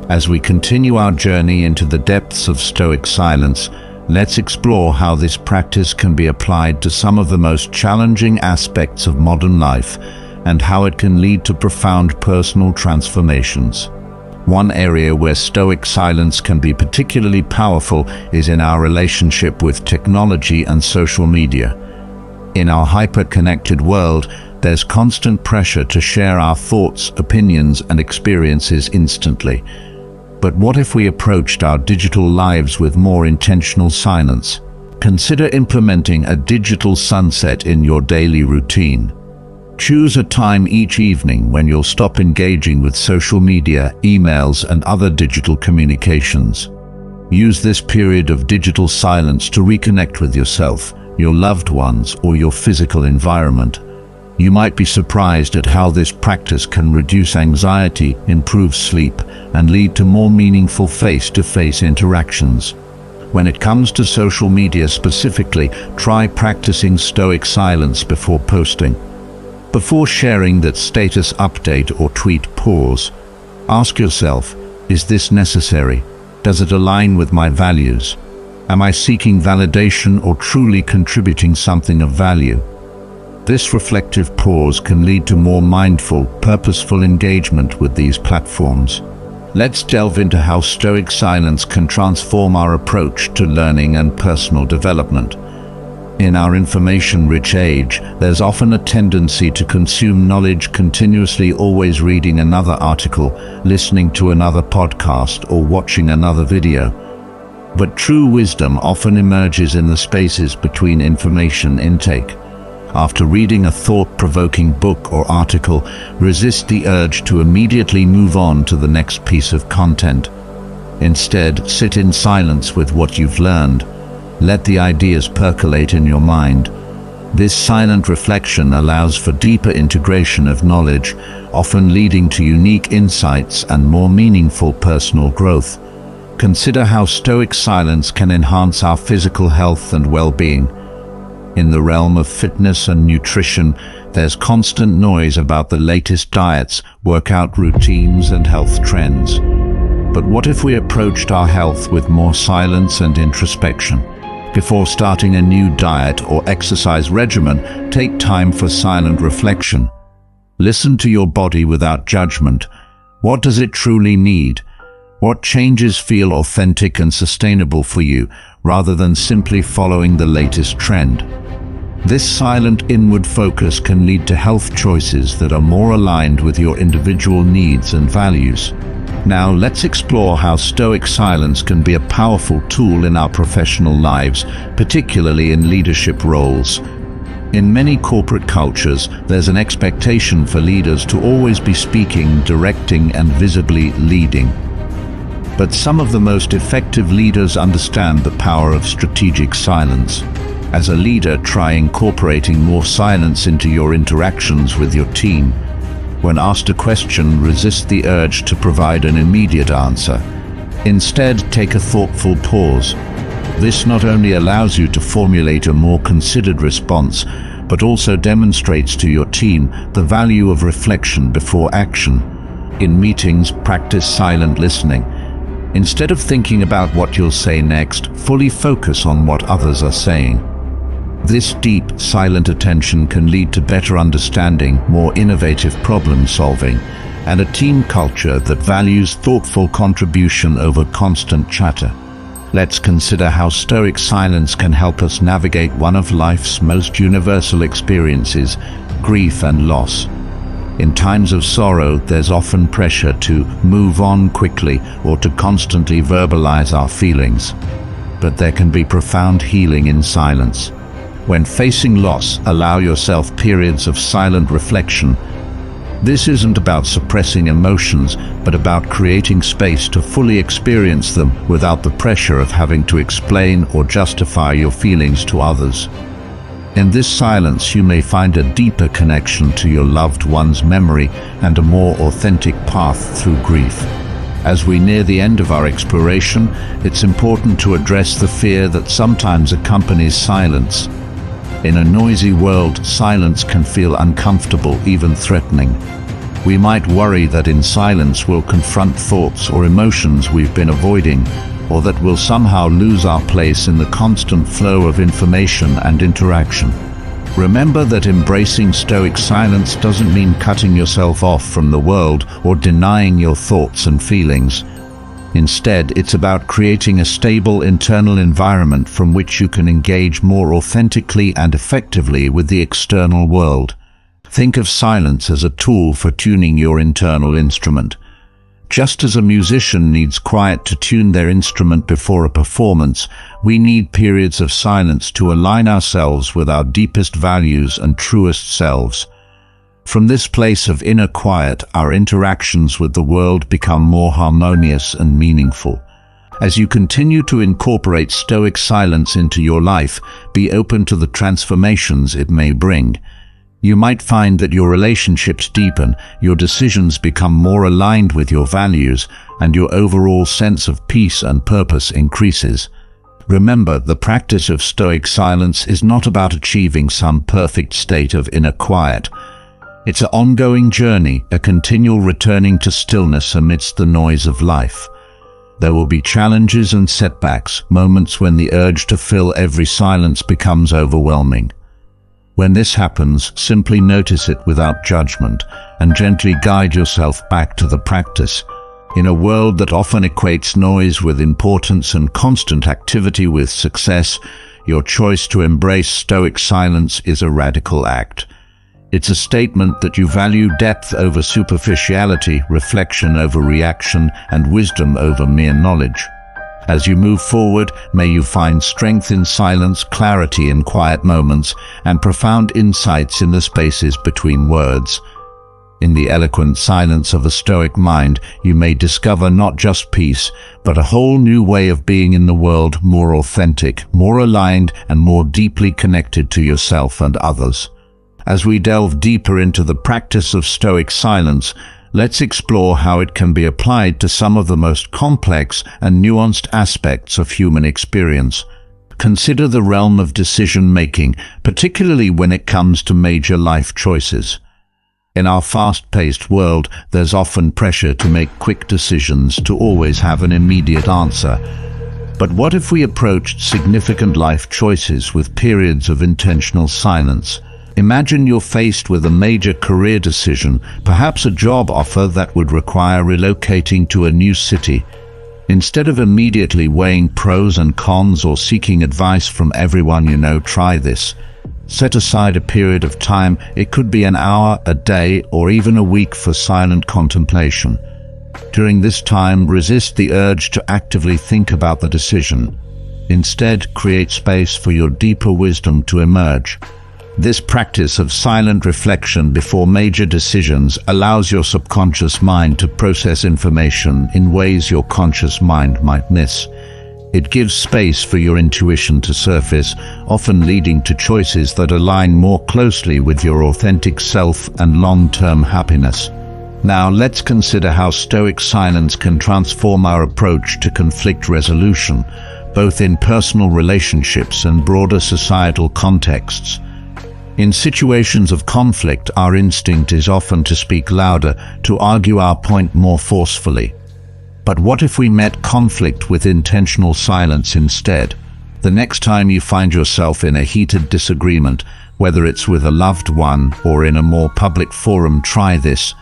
As we continue our journey into the depths of Stoic silence, let's explore how this practice can be applied to some of the most challenging aspects of modern life, and how it can lead to profound personal transformations. One area where Stoic silence can be particularly powerful is in our relationship with technology and social media. In our hyper-connected world, there's constant pressure to share our thoughts, opinions, and experiences instantly. But what if we approached our digital lives with more intentional silence? Consider implementing a digital sunset in your daily routine. Choose a time each evening when you'll stop engaging with social media, emails, and other digital communications. Use this period of digital silence to reconnect with yourself, your loved ones, or your physical environment. You might be surprised at how this practice can reduce anxiety, improve sleep, and lead to more meaningful face-to-face interactions. When it comes to social media specifically, try practicing Stoic silence before posting. Before sharing that status update or tweet, pause. Ask yourself, is this necessary? Does it align with my values? Am I seeking validation or truly contributing something of value? This reflective pause can lead to more mindful, purposeful engagement with these platforms. Let's delve into how Stoic silence can transform our approach to learning and personal development. In our information-rich age, there's often a tendency to consume knowledge continuously, always reading another article, listening to another podcast, or watching another video. But true wisdom often emerges in the spaces between information intake. After reading a thought-provoking book or article, resist the urge to immediately move on to the next piece of content. Instead, sit in silence with what you've learned. Let the ideas percolate in your mind. This silent reflection allows for deeper integration of knowledge, often leading to unique insights and more meaningful personal growth. Consider how Stoic silence can enhance our physical health and well-being. In the realm of fitness and nutrition, there's constant noise about the latest diets, workout routines, and health trends. But what if we approached our health with more silence and introspection? Before starting a new diet or exercise regimen, take time for silent reflection. Listen to your body without judgment. What does it truly need? What changes feel authentic and sustainable for you, rather than simply following the latest trend? This silent inward focus can lead to health choices that are more aligned with your individual needs and values. Now, let's explore how Stoic silence can be a powerful tool in our professional lives, particularly in leadership roles. In many corporate cultures, there's an expectation for leaders to always be speaking, directing, and visibly leading. But some of the most effective leaders understand the power of strategic silence. As a leader, try incorporating more silence into your interactions with your team. When asked a question, resist the urge to provide an immediate answer. Instead, take a thoughtful pause. This not only allows you to formulate a more considered response, but also demonstrates to your team the value of reflection before action. In meetings, practice silent listening. Instead of thinking about what you'll say next, fully focus on what others are saying. This deep, silent attention can lead to better understanding, more innovative problem solving, and a team culture that values thoughtful contribution over constant chatter. Let's consider how Stoic silence can help us navigate one of life's most universal experiences, grief and loss. In times of sorrow, there's often pressure to move on quickly or to constantly verbalize our feelings. But there can be profound healing in silence. When facing loss, allow yourself periods of silent reflection. This isn't about suppressing emotions, but about creating space to fully experience them without the pressure of having to explain or justify your feelings to others. In this silence, you may find a deeper connection to your loved one's memory and a more authentic path through grief. As we near the end of our exploration, it's important to address the fear that sometimes accompanies silence. In a noisy world, silence can feel uncomfortable, even threatening. We might worry that in silence we'll confront thoughts or emotions we've been avoiding, or that we'll somehow lose our place in the constant flow of information and interaction. Remember that embracing Stoic silence doesn't mean cutting yourself off from the world or denying your thoughts and feelings. Instead, it's about creating a stable internal environment from which you can engage more authentically and effectively with the external world. Think of silence as a tool for tuning your internal instrument. Just as a musician needs quiet to tune their instrument before a performance, we need periods of silence to align ourselves with our deepest values and truest selves. From this place of inner quiet, our interactions with the world become more harmonious and meaningful. As you continue to incorporate Stoic silence into your life, be open to the transformations it may bring. You might find that your relationships deepen, your decisions become more aligned with your values, and your overall sense of peace and purpose increases. Remember, the practice of Stoic silence is not about achieving some perfect state of inner quiet. It's an ongoing journey, a continual returning to stillness amidst the noise of life. There will be challenges and setbacks, moments when the urge to fill every silence becomes overwhelming. When this happens, simply notice it without judgment and gently guide yourself back to the practice. In a world that often equates noise with importance and constant activity with success, your choice to embrace Stoic silence is a radical act. It's a statement that you value depth over superficiality, reflection over reaction, and wisdom over mere knowledge. As you move forward, may you find strength in silence, clarity in quiet moments, and profound insights in the spaces between words. In the eloquent silence of a Stoic mind, you may discover not just peace, but a whole new way of being in the world, more authentic, more aligned, and more deeply connected to yourself and others. As we delve deeper into the practice of Stoic silence, let's explore how it can be applied to some of the most complex and nuanced aspects of human experience. Consider the realm of decision-making, particularly when it comes to major life choices. In our fast-paced world, there's often pressure to make quick decisions, to always have an immediate answer. But what if we approached significant life choices with periods of intentional silence? Imagine you're faced with a major career decision, perhaps a job offer that would require relocating to a new city. Instead of immediately weighing pros and cons or seeking advice from everyone you know, try this. Set aside a period of time. It could be an hour, a day, or even a week for silent contemplation. During this time, resist the urge to actively think about the decision. Instead, create space for your deeper wisdom to emerge. This practice of silent reflection before major decisions allows your subconscious mind to process information in ways your conscious mind might miss. It gives space for your intuition to surface, often leading to choices that align more closely with your authentic self and long-term happiness. Now let's consider how Stoic silence can transform our approach to conflict resolution, both in personal relationships and broader societal contexts. In situations of conflict, our instinct is often to speak louder, to argue our point more forcefully. But what if we met conflict with intentional silence instead? The next time you find yourself in a heated disagreement, whether it's with a loved one or in a more public forum, try this.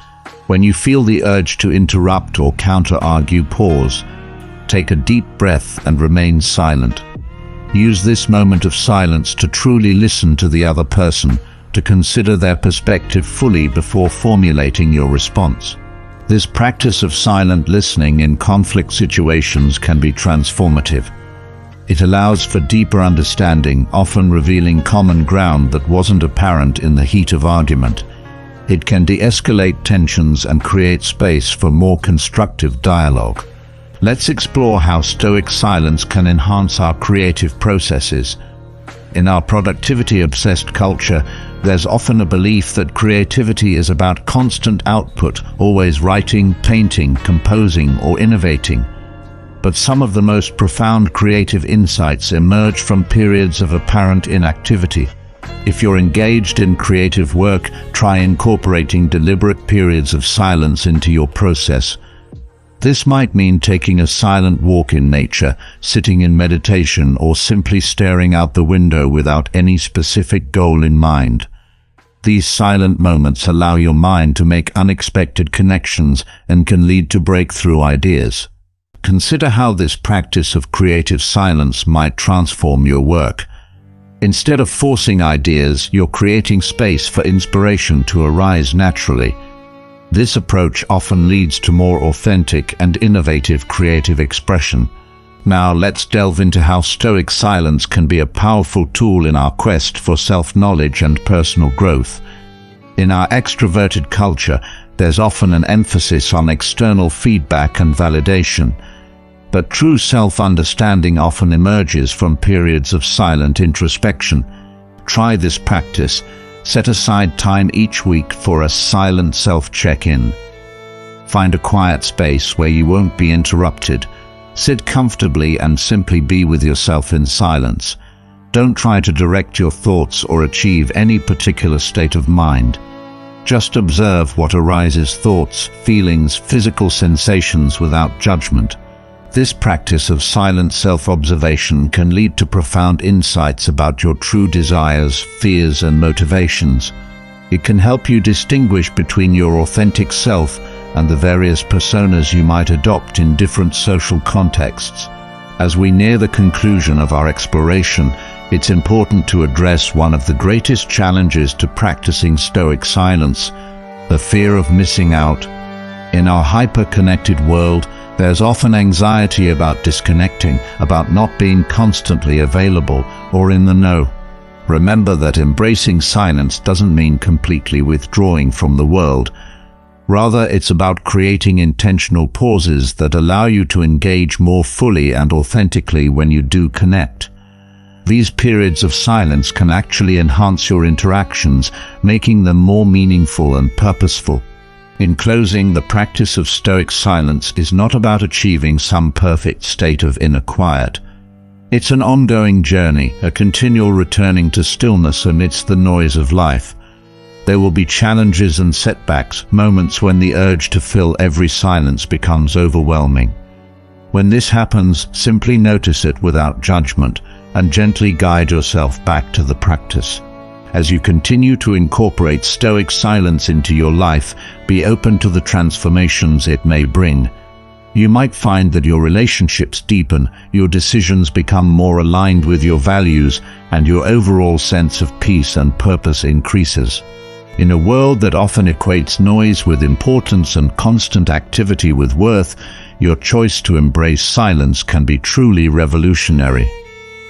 When you feel the urge to interrupt or counter-argue, pause. Take a deep breath and remain silent. Use this moment of silence to truly listen to the other person, to consider their perspective fully before formulating your response. This practice of silent listening in conflict situations can be transformative. It allows for deeper understanding, often revealing common ground that wasn't apparent in the heat of argument. It can de-escalate tensions and create space for more constructive dialogue. Let's explore how Stoic silence can enhance our creative processes. In our productivity-obsessed culture, there's often a belief that creativity is about constant output, always writing, painting, composing, or innovating. But some of the most profound creative insights emerge from periods of apparent inactivity. If you're engaged in creative work, try incorporating deliberate periods of silence into your process. This might mean taking a silent walk in nature, sitting in meditation, or simply staring out the window without any specific goal in mind. These silent moments allow your mind to make unexpected connections and can lead to breakthrough ideas. Consider how this practice of creative silence might transform your work. Instead of forcing ideas, you're creating space for inspiration to arise naturally. This approach often leads to more authentic and innovative creative expression. Now let's delve into how Stoic silence can be a powerful tool in our quest for self-knowledge and personal growth. In our extroverted culture, there's often an emphasis on external feedback and validation. But true self-understanding often emerges from periods of silent introspection. Try this practice. Set aside time each week for a silent self-check-in. Find a quiet space where you won't be interrupted. Sit comfortably and simply be with yourself in silence. Don't try to direct your thoughts or achieve any particular state of mind. Just observe what arises: thoughts, feelings, physical sensations without judgment. This practice of silent self-observation can lead to profound insights about your true desires, fears, and motivations. It can help you distinguish between your authentic self and the various personas you might adopt in different social contexts. As we near the conclusion of our exploration, it's important to address one of the greatest challenges to practicing Stoic silence: the fear of missing out. In our hyper-connected world, there's often anxiety about disconnecting, about not being constantly available or in the know. Remember that embracing silence doesn't mean completely withdrawing from the world. Rather, it's about creating intentional pauses that allow you to engage more fully and authentically when you do connect. These periods of silence can actually enhance your interactions, making them more meaningful and purposeful. In closing, the practice of Stoic silence is not about achieving some perfect state of inner quiet. It's an ongoing journey, a continual returning to stillness amidst the noise of life. There will be challenges and setbacks, moments when the urge to fill every silence becomes overwhelming. When this happens, simply notice it without judgment and gently guide yourself back to the practice. As you continue to incorporate Stoic silence into your life, be open to the transformations it may bring. You might find that your relationships deepen, your decisions become more aligned with your values, and your overall sense of peace and purpose increases. In a world that often equates noise with importance and constant activity with worth, your choice to embrace silence can be truly revolutionary.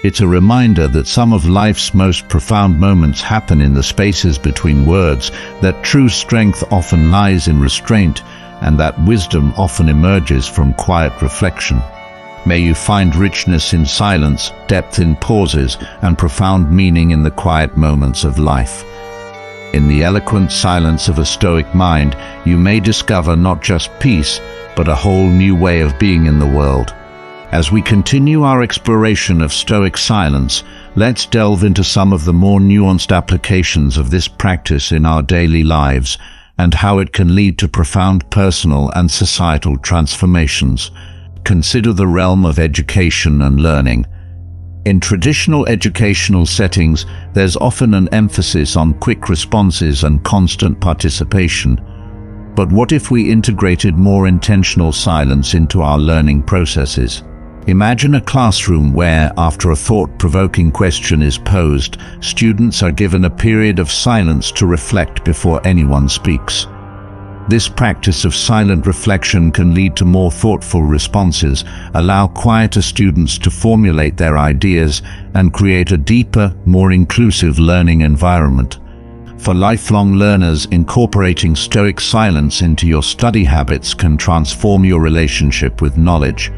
It's a reminder that some of life's most profound moments happen in the spaces between words, that true strength often lies in restraint, and that wisdom often emerges from quiet reflection. May you find richness in silence, depth in pauses, and profound meaning in the quiet moments of life. In the eloquent silence of a Stoic mind, you may discover not just peace, but a whole new way of being in the world. As we continue our exploration of Stoic silence, let's delve into some of the more nuanced applications of this practice in our daily lives, and how it can lead to profound personal and societal transformations. Consider the realm of education and learning. In traditional educational settings, there's often an emphasis on quick responses and constant participation. But what if we integrated more intentional silence into our learning processes? Imagine a classroom where, after a thought-provoking question is posed, students are given a period of silence to reflect before anyone speaks. This practice of silent reflection can lead to more thoughtful responses, allow quieter students to formulate their ideas, and create a deeper, more inclusive learning environment. For lifelong learners, incorporating Stoic silence into your study habits can transform your relationship with knowledge.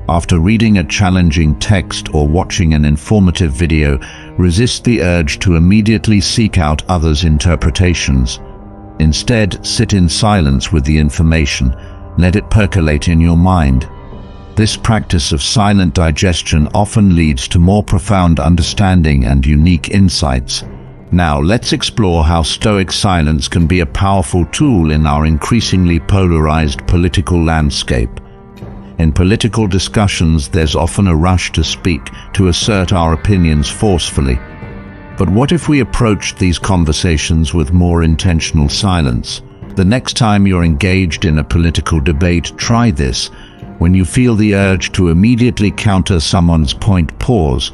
After reading a challenging text or watching an informative video, resist the urge to immediately seek out others' interpretations. Instead, sit in silence with the information. Let it percolate in your mind. This practice of silent digestion often leads to more profound understanding and unique insights. Now, let's explore how Stoic silence can be a powerful tool in our increasingly polarized political landscape. In political discussions, there's often a rush to speak, to assert our opinions forcefully. But what if we approached these conversations with more intentional silence? The next time you're engaged in a political debate, try this. When you feel the urge to immediately counter someone's point, pause.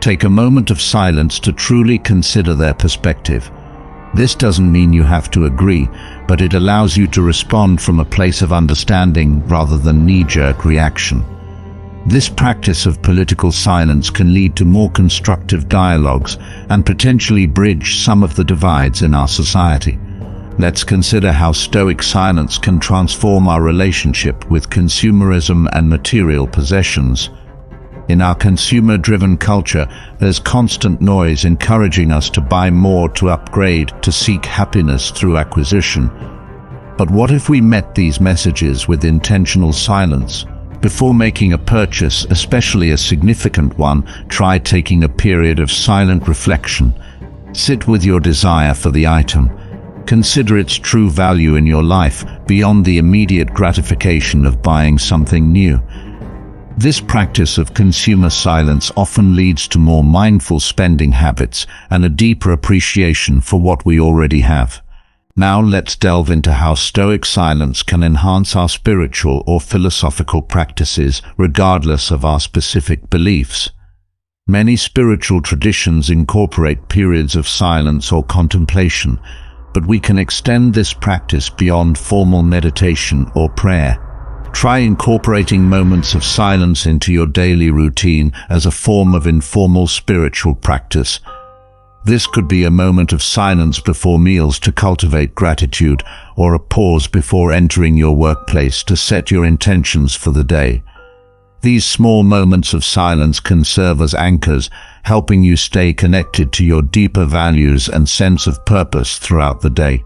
Take a moment of silence to truly consider their perspective. This doesn't mean you have to agree, but it allows you to respond from a place of understanding rather than knee-jerk reaction. This practice of political silence can lead to more constructive dialogues and potentially bridge some of the divides in our society. Let's consider how Stoic silence can transform our relationship with consumerism and material possessions. In our consumer-driven culture, there's constant noise encouraging us to buy more, to upgrade, to seek happiness through acquisition. But what if we met these messages with intentional silence? Before making a purchase, especially a significant one, try taking a period of silent reflection. Sit with your desire for the item. Consider its true value in your life, beyond the immediate gratification of buying something new. This practice of consumer silence often leads to more mindful spending habits and a deeper appreciation for what we already have. Now let's delve into how Stoic silence can enhance our spiritual or philosophical practices, regardless of our specific beliefs. Many spiritual traditions incorporate periods of silence or contemplation. but we can extend this practice beyond formal meditation or prayer. Try incorporating moments of silence into your daily routine as a form of informal spiritual practice. This could be a moment of silence before meals to cultivate gratitude, or a pause before entering your workplace to set your intentions for the day. These small moments of silence can serve as anchors, helping you stay connected to your deeper values and sense of purpose throughout the day.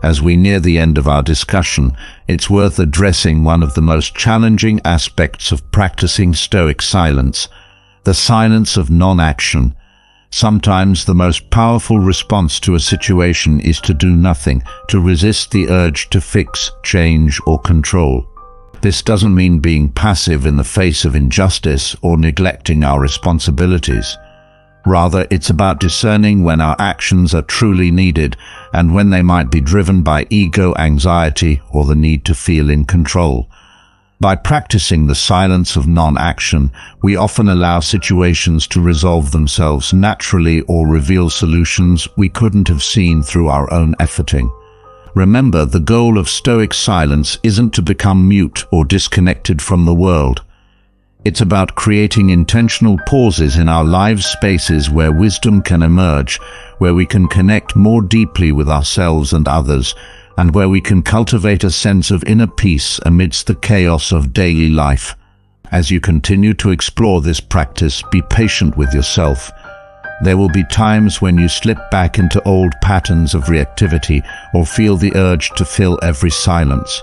As we near the end of our discussion, it's worth addressing one of the most challenging aspects of practicing Stoic silence: the silence of non-action. Sometimes the most powerful response to a situation is to do nothing, to resist the urge to fix, change, or control. This doesn't mean being passive in the face of injustice or neglecting our responsibilities. Rather, it's about discerning when our actions are truly needed and when they might be driven by ego, anxiety, or the need to feel in control. By practicing the silence of non-action, we often allow situations to resolve themselves naturally or reveal solutions we couldn't have seen through our own efforting. Remember, the goal of Stoic silence isn't to become mute or disconnected from the world. It's about creating intentional pauses in our lives, spaces where wisdom can emerge, where we can connect more deeply with ourselves and others, and where we can cultivate a sense of inner peace amidst the chaos of daily life. As you continue to explore this practice, be patient with yourself. There will be times when you slip back into old patterns of reactivity or feel the urge to fill every silence.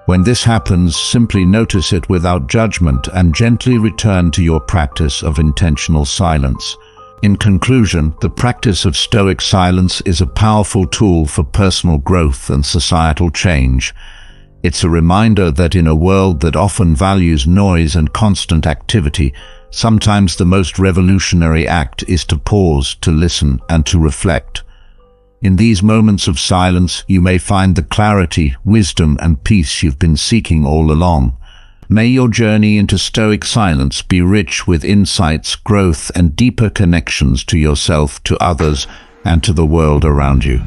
When this happens, simply notice it without judgment and gently return to your practice of intentional silence. In conclusion, the practice of Stoic silence is a powerful tool for personal growth and societal change. It's a reminder that in a world that often values noise and constant activity, sometimes the most revolutionary act is to pause, to listen, and to reflect. In these moments of silence, you may find the clarity, wisdom, and peace you've been seeking all along. May your journey into Stoic silence be rich with insights, growth, and deeper connections to yourself, to others, and to the world around you.